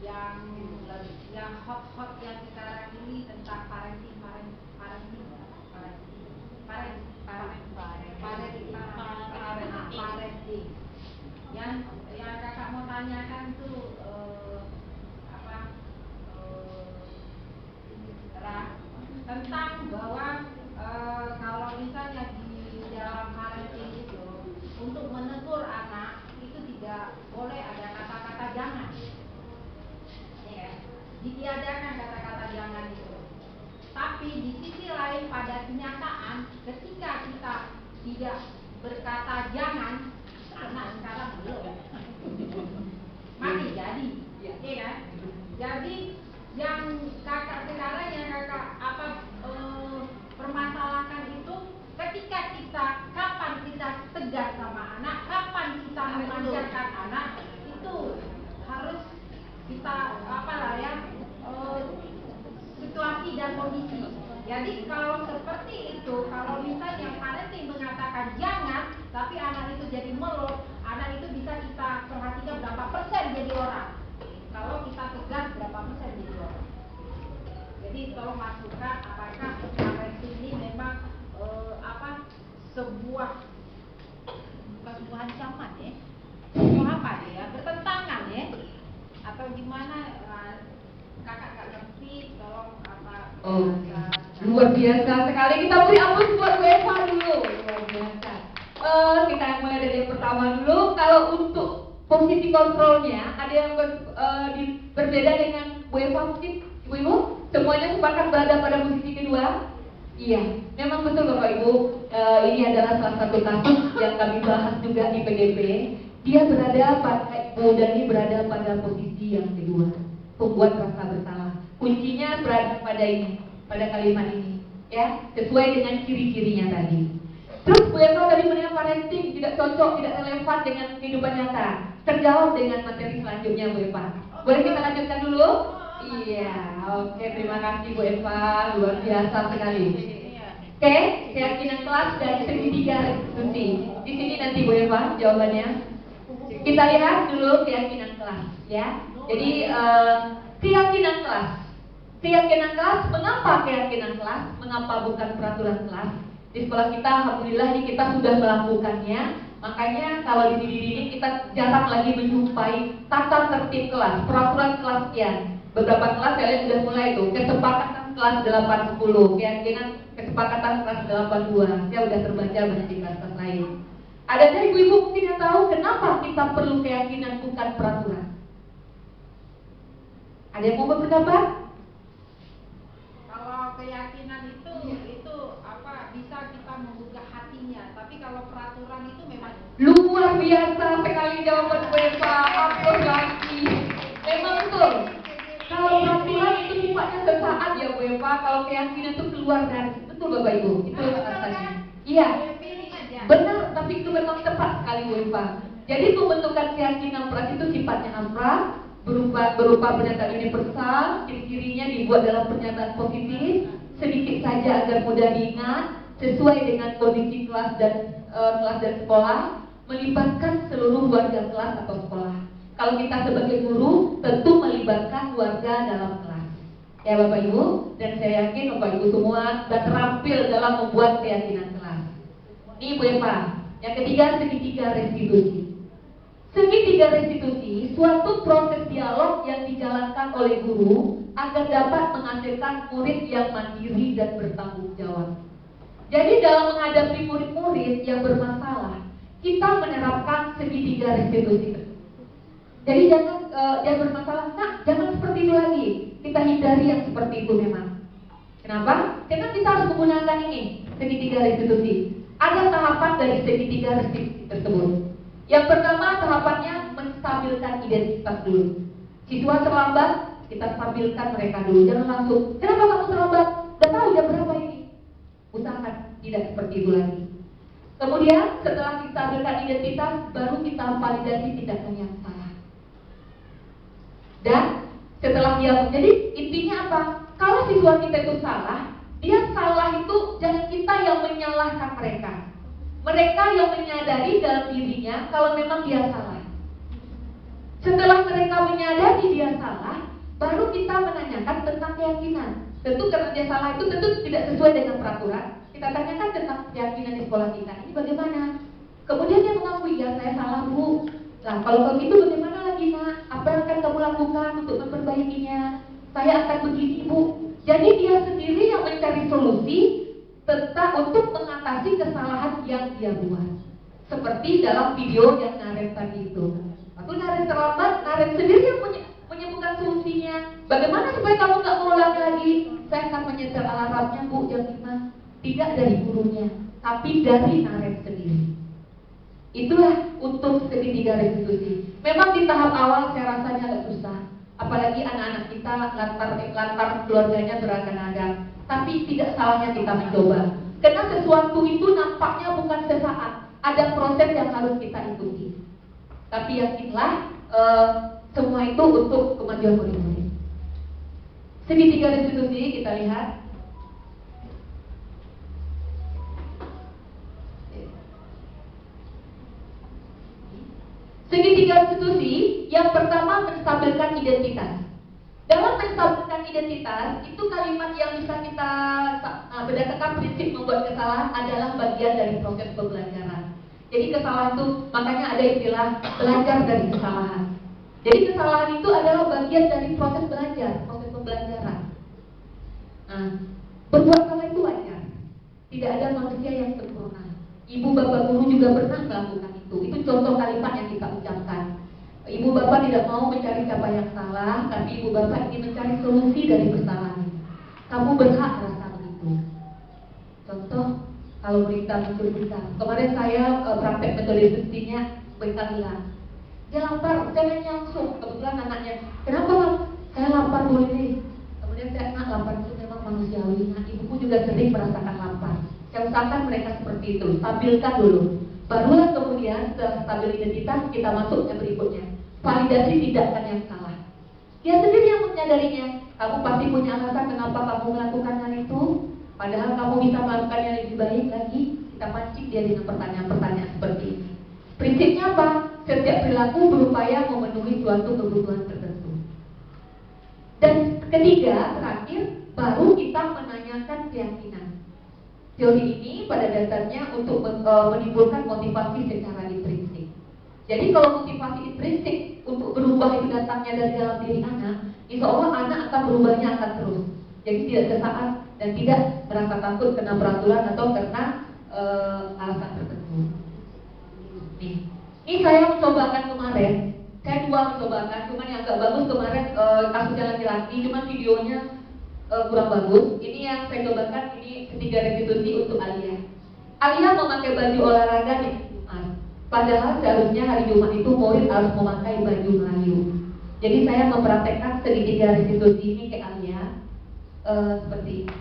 yang hot yang sekarang ini tentang parenting yang kakak mau tanyakan tuh tentang bahwa kalau misalnya di dalam parenting itu untuk menegur anak itu tidak boleh ada kata-kata jangan, ya, ditiadakan kata-kata jangan itu. Tapi di sisi lain pada kenyataan ketika kita tidak berkata jangan, anak sekarang belum mati jadi, ya kan? Jadi yang kakak sekarang yang kakak permasalahkan itu ketika kita kapan kita tegas sama anak, kapan kita memanjakan anak, itu harus kita situasi dan kondisi. Jadi kalau seperti itu, kalau misalnya parenting mengatakan jangan, tapi anak itu jadi melot, anak itu bisa kita perhatikan berapa persen jadi orang. Kalau kita tegas berapa persen jadi orang. Jadi tolong masukkan apakah parenting ini memang sebuah bukan sebuah ancaman ya, sebuah apa ya, bertentangan ya, atau gimana? kakak nggak ngerti, tolong apa? Oke. Luar biasa sekali. Kita beri aplaus buat Bu Eva dulu. Luar biasa. Kita mulai dari yang pertama dulu. Kalau untuk posisi kontrolnya ada yang berbeda dengan Bu Eva mungkin, Ibu-ibu? Semuanya sepakat berada pada posisi kedua? Iya, memang betul Bapak Ibu. Ini adalah salah satu kasus yang kami bahas juga di PDP. Dia berada pada Ibu dan ini berada pada posisi yang kedua, pembuat rasa bersalah. Kuncinya berada pada ini, pada kalimat ini, ya, sesuai dengan ciri-cirinya tadi. Terus Bu Eva tadi mengenai parenting tidak cocok, tidak relevan dengan kehidupan nyata. Terjawab dengan materi selanjutnya Bu Eva. Boleh kita lanjutkan dulu? Iya, oke, terima kasih Bu Eva, luar biasa sekali. Oke, keyakinan kelas dan segitiga restitusi. Di sini nanti Bu Eva jawabannya. Kita lihat dulu keyakinan kelas, ya. Jadi keyakinan kelas. Keyakinan kelas, mengapa keyakinan kelas? Mengapa bukan peraturan kelas? Di sekolah kita, alhamdulillah ini kita sudah melakukannya. Makanya kalau di ini kita jarang lagi menjumpai tata tertib kelas, peraturan kelas sekian. Beberapa kelas kalian sudah mulai tuh, kesepakatan kelas 8-10, keyakinan kesepakatan kelas 8-2. Saya udah terbaca banyak di kelas lain. Ada dari ibu-ibu mungkin yang tahu kenapa kita perlu keyakinan bukan peraturan? Ada yang mau berpendapat? Kalau keyakinan itu apa bisa kita membuka hatinya, tapi kalau peraturan itu memang Luar biasa sekali jawaban Bu Eva. Ampun lagi. Memang betul. Kalau peraturan itu sifatnya sesaat ya Bu Eva. Kalau keyakinan itu keluar dari betul Bapak Ibu. Itu alasannya. Iya. Benar, tapi itu memang tepat sekali Bu Eva. Jadi pembentukan keyakinan kelas itu sifatnya abstrak, berupa pernyataan universal, ciri-cirinya dibuat dalam pernyataan positif, sedikit saja agar mudah diingat, sesuai dengan kondisi kelas dan sekolah, melibatkan seluruh warga kelas atau sekolah. Kalau kita sebagai guru, tentu melibatkan warga dalam kelas. Ya Bapak Ibu, dan saya yakin Bapak Ibu semua sudah terampil dalam membuat keyakinan kelas. Ini Bu Eva. Yang ketiga, segitiga restitusi. Segitiga restitusi, suatu proses dialog yang dijalankan oleh guru agar dapat menghasilkan murid yang mandiri dan bertanggung jawab. Jadi dalam menghadapi murid-murid yang bermasalah, kita menerapkan segitiga restitusi. Jadi jangan bermasalah, nah jangan seperti itu lagi. Kita hindari yang seperti itu memang. Kenapa? Karena kita harus menggunakan ini, segitiga restitusi. Ada tahapan dari segitiga restitusi tersebut. Yang pertama tahapannya menstabilkan identitas dulu. Siswa terlambat, kita stabilkan mereka dulu. Jangan langsung, kenapa kamu terlambat? Udah tahu jam berapa ini? Usahakan tidak seperti itu lagi. Kemudian setelah kita stabilkan identitas, baru kita validasi tindakan yang salah. Dan setelah dia, jadi intinya apa? Kalau siswa kita itu salah, dia salah itu jangan kita yang menyalahkan mereka. Mereka yang menyadari dalam dirinya kalau memang dia salah. Setelah mereka menyadari dia salah, baru kita menanyakan tentang keyakinan. Tentu karena dia salah itu tentu tidak sesuai dengan peraturan. Kita tanyakan tentang keyakinan di sekolah kita. Ini bagaimana? Kemudian dia mengakui, ya saya salah Bu. Nah kalau begitu bagaimana lagi nak? Apa yang akan kamu lakukan untuk memperbaikinya? Saya akan begini Bu. Jadi dia sendiri yang mencari solusi tentang untuk mengatasi kesalahan yang dia buat. Seperti dalam video yang Naren tadi itu. Waktu Naren terlambat, Naren sendiri yang menyembuhkan solusinya. Bagaimana supaya kamu nggak mengulang lagi? Saya akan menyetel alarmnya Bu jam 5. Tidak dari gurunya, tapi dari Naren sendiri. Itulah untuk segitiga restitusi. Memang di tahap awal saya rasanya agak susah. Apalagi anak-anak kita lantar keluarganya beragam-agam. Tapi tidak salahnya kita mencoba. Karena sesuatu itu nampaknya bukan sesaat. Ada proses yang harus kita ikuti. Tapi yakinlah semua itu untuk kemajuan murid-murid. Segitiga restitusi kita lihat. Segitiga restitusi yang pertama menstabilkan identitas. Dalam menstabilkan identitas, itu kalimat yang bisa kita berdasarkan prinsip membuat kesalahan adalah bagian dari proses pembelajaran. Jadi kesalahan itu, makanya ada istilah belajar dari kesalahan. Jadi kesalahan itu adalah bagian dari proses belajar, proses Nah, berbuat salah itu wajar. Tidak ada manusia yang sempurna. Ibu bapak guru juga pernah melakukan itu. Itu contoh kalimat yang kita ucapkan. Ibu bapak tidak mau mencari siapa yang salah, tapi ibu bapak ingin mencari solusi dari kesalahan. Kamu berhak merasa begitu. Contoh, kalau berita muncul berita. Kemarin saya praktek metode buktinya berita hilang. Dia lapar, saya nanya langsung. Kebetulan anaknya, kenapa Bang? Saya lapar boleh. Kemudian saya, nak, lapar itu memang manusiawi. Nah, ibuku juga sering merasakan lapar. Saya usahakan mereka seperti itu, stabilkan dulu. Barulah kemudian setelah stabil identitas kita masuk yang berikutnya. Validasi tindakan yang salah. Dia sendiri yang menyadarinya. Kamu pasti punya alasan kenapa kamu melakukan hal itu. Padahal kamu bisa melakukan yang lebih baik lagi. Kita pancing dia dengan pertanyaan-pertanyaan seperti ini. Prinsipnya apa? Setiap perilaku berupaya memenuhi suatu kebutuhan tertentu. Dan ketiga, terakhir, baru kita menanyakan keyakinan. Teori ini pada dasarnya untuk menimbulkan motivasi secara intrinsik. Jadi kalau motivasi intrinsik untuk berubah itu datangnya dari dalam diri anak, insya Allah anak akan berubahnya akan terus. Jadi tidak sesaat dan tidak merasa takut kena peraturan atau karena alasan tertentu. Nih, ini saya mencobakan kemarin. Saya dua mencobakan, cuman yang agak bagus kemarin kasusnya laki-laki, cuman videonya kurang bagus. Ini yang saya cobakan, ini ketiga restitusi untuk Alia. Alia memakai baju olahraga di Jumat. Padahal seharusnya hari Jumat itu murid harus memakai baju Melayu. Jadi saya mempraktekkan segitiga restitusi ini ke Alia seperti ini.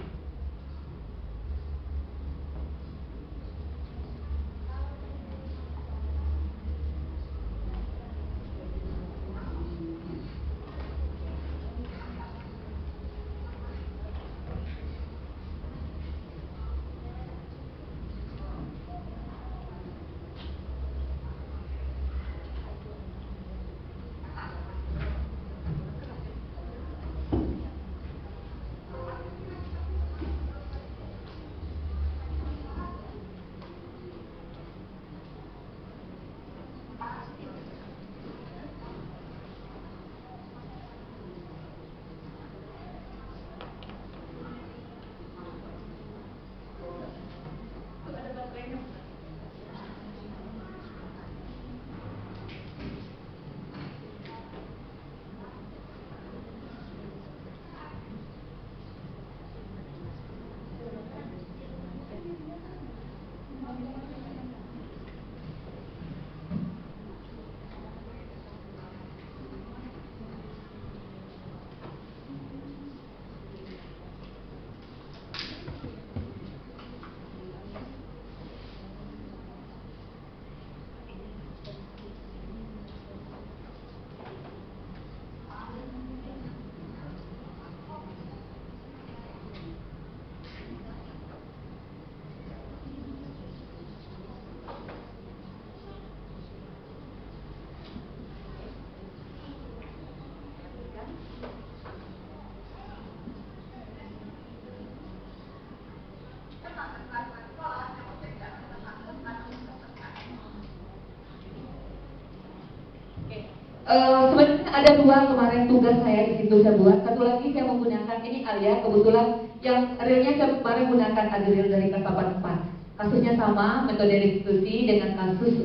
Sebenarnya ada dua kemarin tugas saya di situ saya buat. Satu lagi saya menggunakan ini Alia, kebetulan yang realnya saya kemarin gunakan Adriel dari Kasapa 4. Kasusnya sama, metode restitusi dengan kasus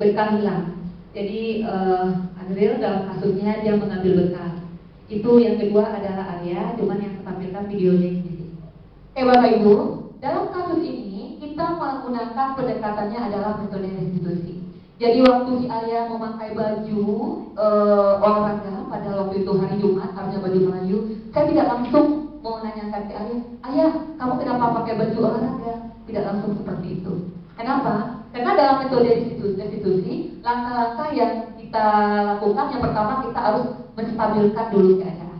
bekal hilang. Jadi Adriel dalam kasusnya dia mengambil bekal. Itu yang kedua adalah Alia, cuman yang saya tampilkan videonya di sini. Bapak Ibu, dalam kasus ini kita menggunakan pendekatannya adalah metode restitusi. Jadi waktu si Alia memakai baju olahraga pada waktu itu hari Jumat, harusnya baju Melayu, saya tidak langsung mau menanyakan ke Alia, Ayah, kamu kenapa pakai baju olahraga? Tidak langsung seperti itu. Kenapa? Karena dalam metode restitusi, langkah-langkah yang kita lakukan, yang pertama kita harus menstabilkan dulu keadaan.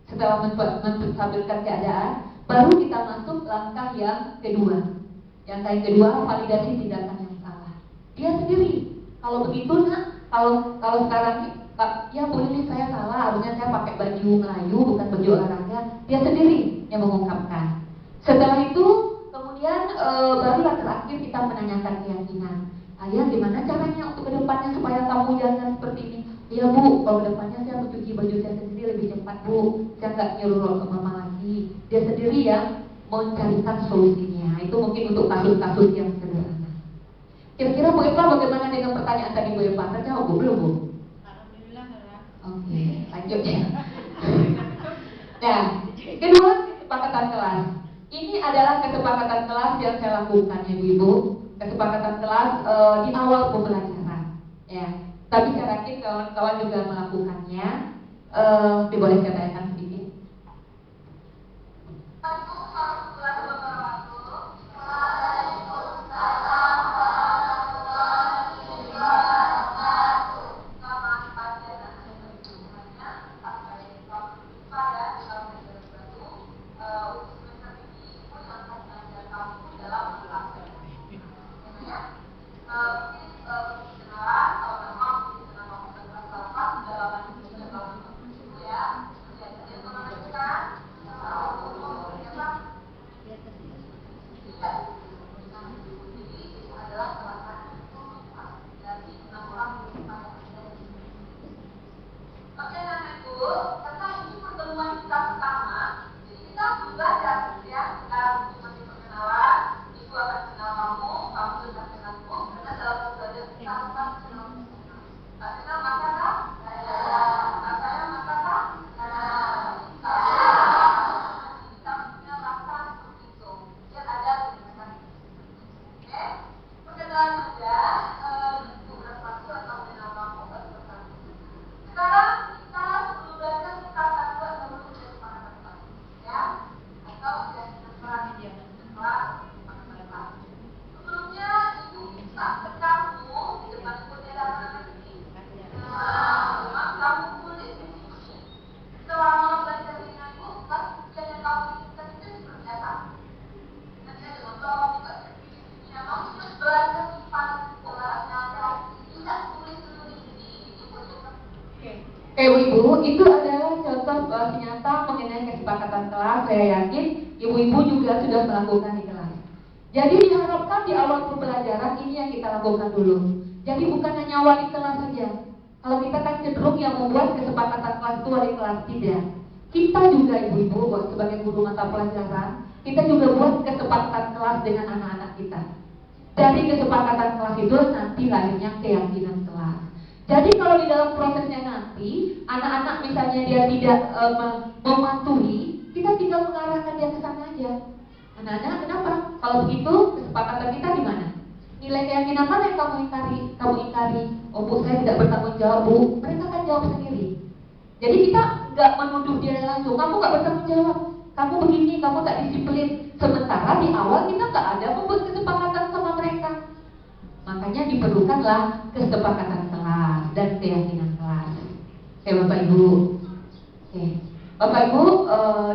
Setelah menstabilkan keadaan, baru kita masuk langkah yang kedua. Yang kedua, validasi tindakan yang salah. Dia sendiri. Kalau begitu nak, kalau sekarang ya boleh saya salah, harusnya saya pakai baju Melayu bukan baju olahraga. Dia sendiri yang mengungkapkan. Setelah itu kemudian barulah terakhir kita menanyakan keyakinan. Ayah, gimana caranya untuk kedepannya supaya kamu jangan seperti ini? Iya Bu, kalau kedepannya saya mencuci baju saya sendiri lebih cepat Bu. Saya nggak nyuruh ke mama lagi. dia sendiri yang mencarikan solusinya. Itu mungkin untuk kasus-kasus yang sederhana. Kira-kira Bu Eva bagaimana dengan pertanyaan tadi Bu Eva? Terjawab Bu? Belum Bu? Alhamdulillah ya. Oke, lanjut ya. Nah, kedua, kesepakatan kelas. Ini adalah kesepakatan kelas yang saya lakukan ya Bu Ibu. Kesepakatan kelas di awal pembelajaran. Ya, tapi saya yakin kawan-kawan juga melakukannya. Boleh saya tanyakan sedikit? Ibu-ibu, itu adalah contoh nyata mengenai kesepakatan kelas. Saya yakin ibu-ibu juga sudah melakukan di kelas. Jadi diharapkan di awal pembelajaran ini yang kita lakukan dulu. Jadi bukan hanya wali kelas saja. Kalau kita kan cenderung yang membuat kesepakatan kelas itu wali kelas, tidak. Kita juga ibu-ibu sebagai guru mata pelajaran, kita juga buat kesepakatan kelas dengan anak-anak kita. Dari kesepakatan kelas itu nanti lahirnya keyakinan kelas. Jadi kalau di dalam prosesnya nanti anak-anak misalnya dia tidak mematuhi, kita tinggal mengarahkan dia ke sana aja. Anak-anak kenapa? Kalau begitu kesepakatan kita di mana? Nilai keyakinan mana yang kamu ingkari? Oh Bu, saya tidak bertanggung jawab Bu. Mereka akan jawab sendiri. Jadi kita nggak menuduh dia langsung. Kamu nggak bertanggung jawab. Kamu begini, kamu tak disiplin. Sementara di awal kita nggak ada membuat kesepakatan sama mereka. Makanya diperlukanlah kesepakatan kelas dan keyakinan kelas. Oke Bapak Ibu. Oke. Bapak Ibu,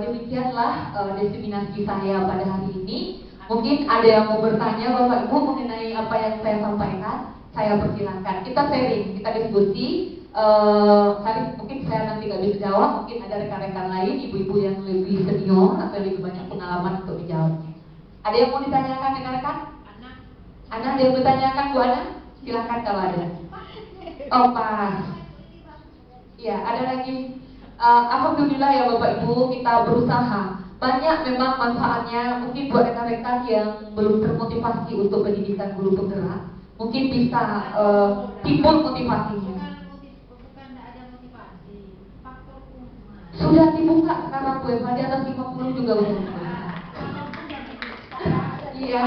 demikianlah diseminasi saya pada hari ini. Mungkin ada yang mau bertanya Bapak Ibu mengenai apa yang saya sampaikan. Saya persilahkan. Kita sharing, kita diskusi. Mungkin saya nanti nggak bisa jawab. Mungkin ada rekan-rekan lain, ibu-ibu yang lebih senior atau lebih banyak pengalaman untuk dijawabnya. Ada yang mau ditanyakan rekan-rekan? Ana ada yang bertanyakan Bu Ana? Silahkan kalau ada. Oh pas. Ya ada lagi. Alhamdulillah ya Bapak Ibu, kita berusaha. Banyak memang manfaatnya. Mungkin buat rekan-rekan yang belum termotivasi untuk pendidikan guru penggerak, mungkin bisa timbul motivasinya. Bukan ada motivasi, faktor umur. Sudah dibuka sekarang Bu Eva, di atas 50 juga udah. Iya.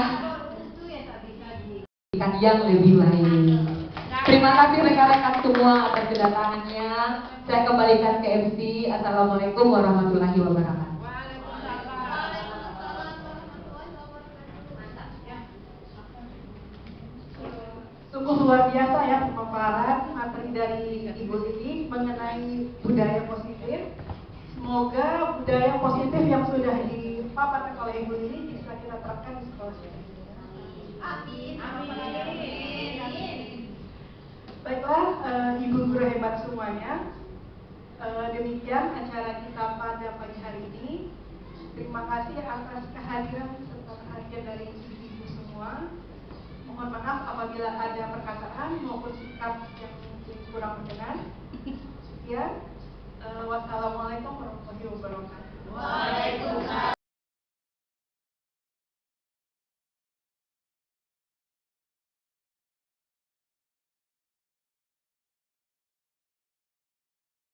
Yang lebih baik. Terima kasih rekan-rekan semua atas kedatangannya. Saya kembalikan ke MC. Assalamualaikum warahmatullahi wabarakatuh. Sungguh luar biasa ya pemaparan materi dari Ibu ini mengenai budaya positif. Semoga budaya positif yang sudah dipaparkan oleh Ibu ini bisa kita terapkan di sekolah kita. Amin. Baiklah, Ibu guru hebat semuanya. Demikian acara kita pada pagi hari ini. Terima kasih atas kehadiran serta perhatian dari ibu-ibu semua. Mohon maaf apabila ada perkataan maupun sikap yang mungkin kurang berkenan. Ya, wassalamualaikum warahmatullahi wabarakatuh.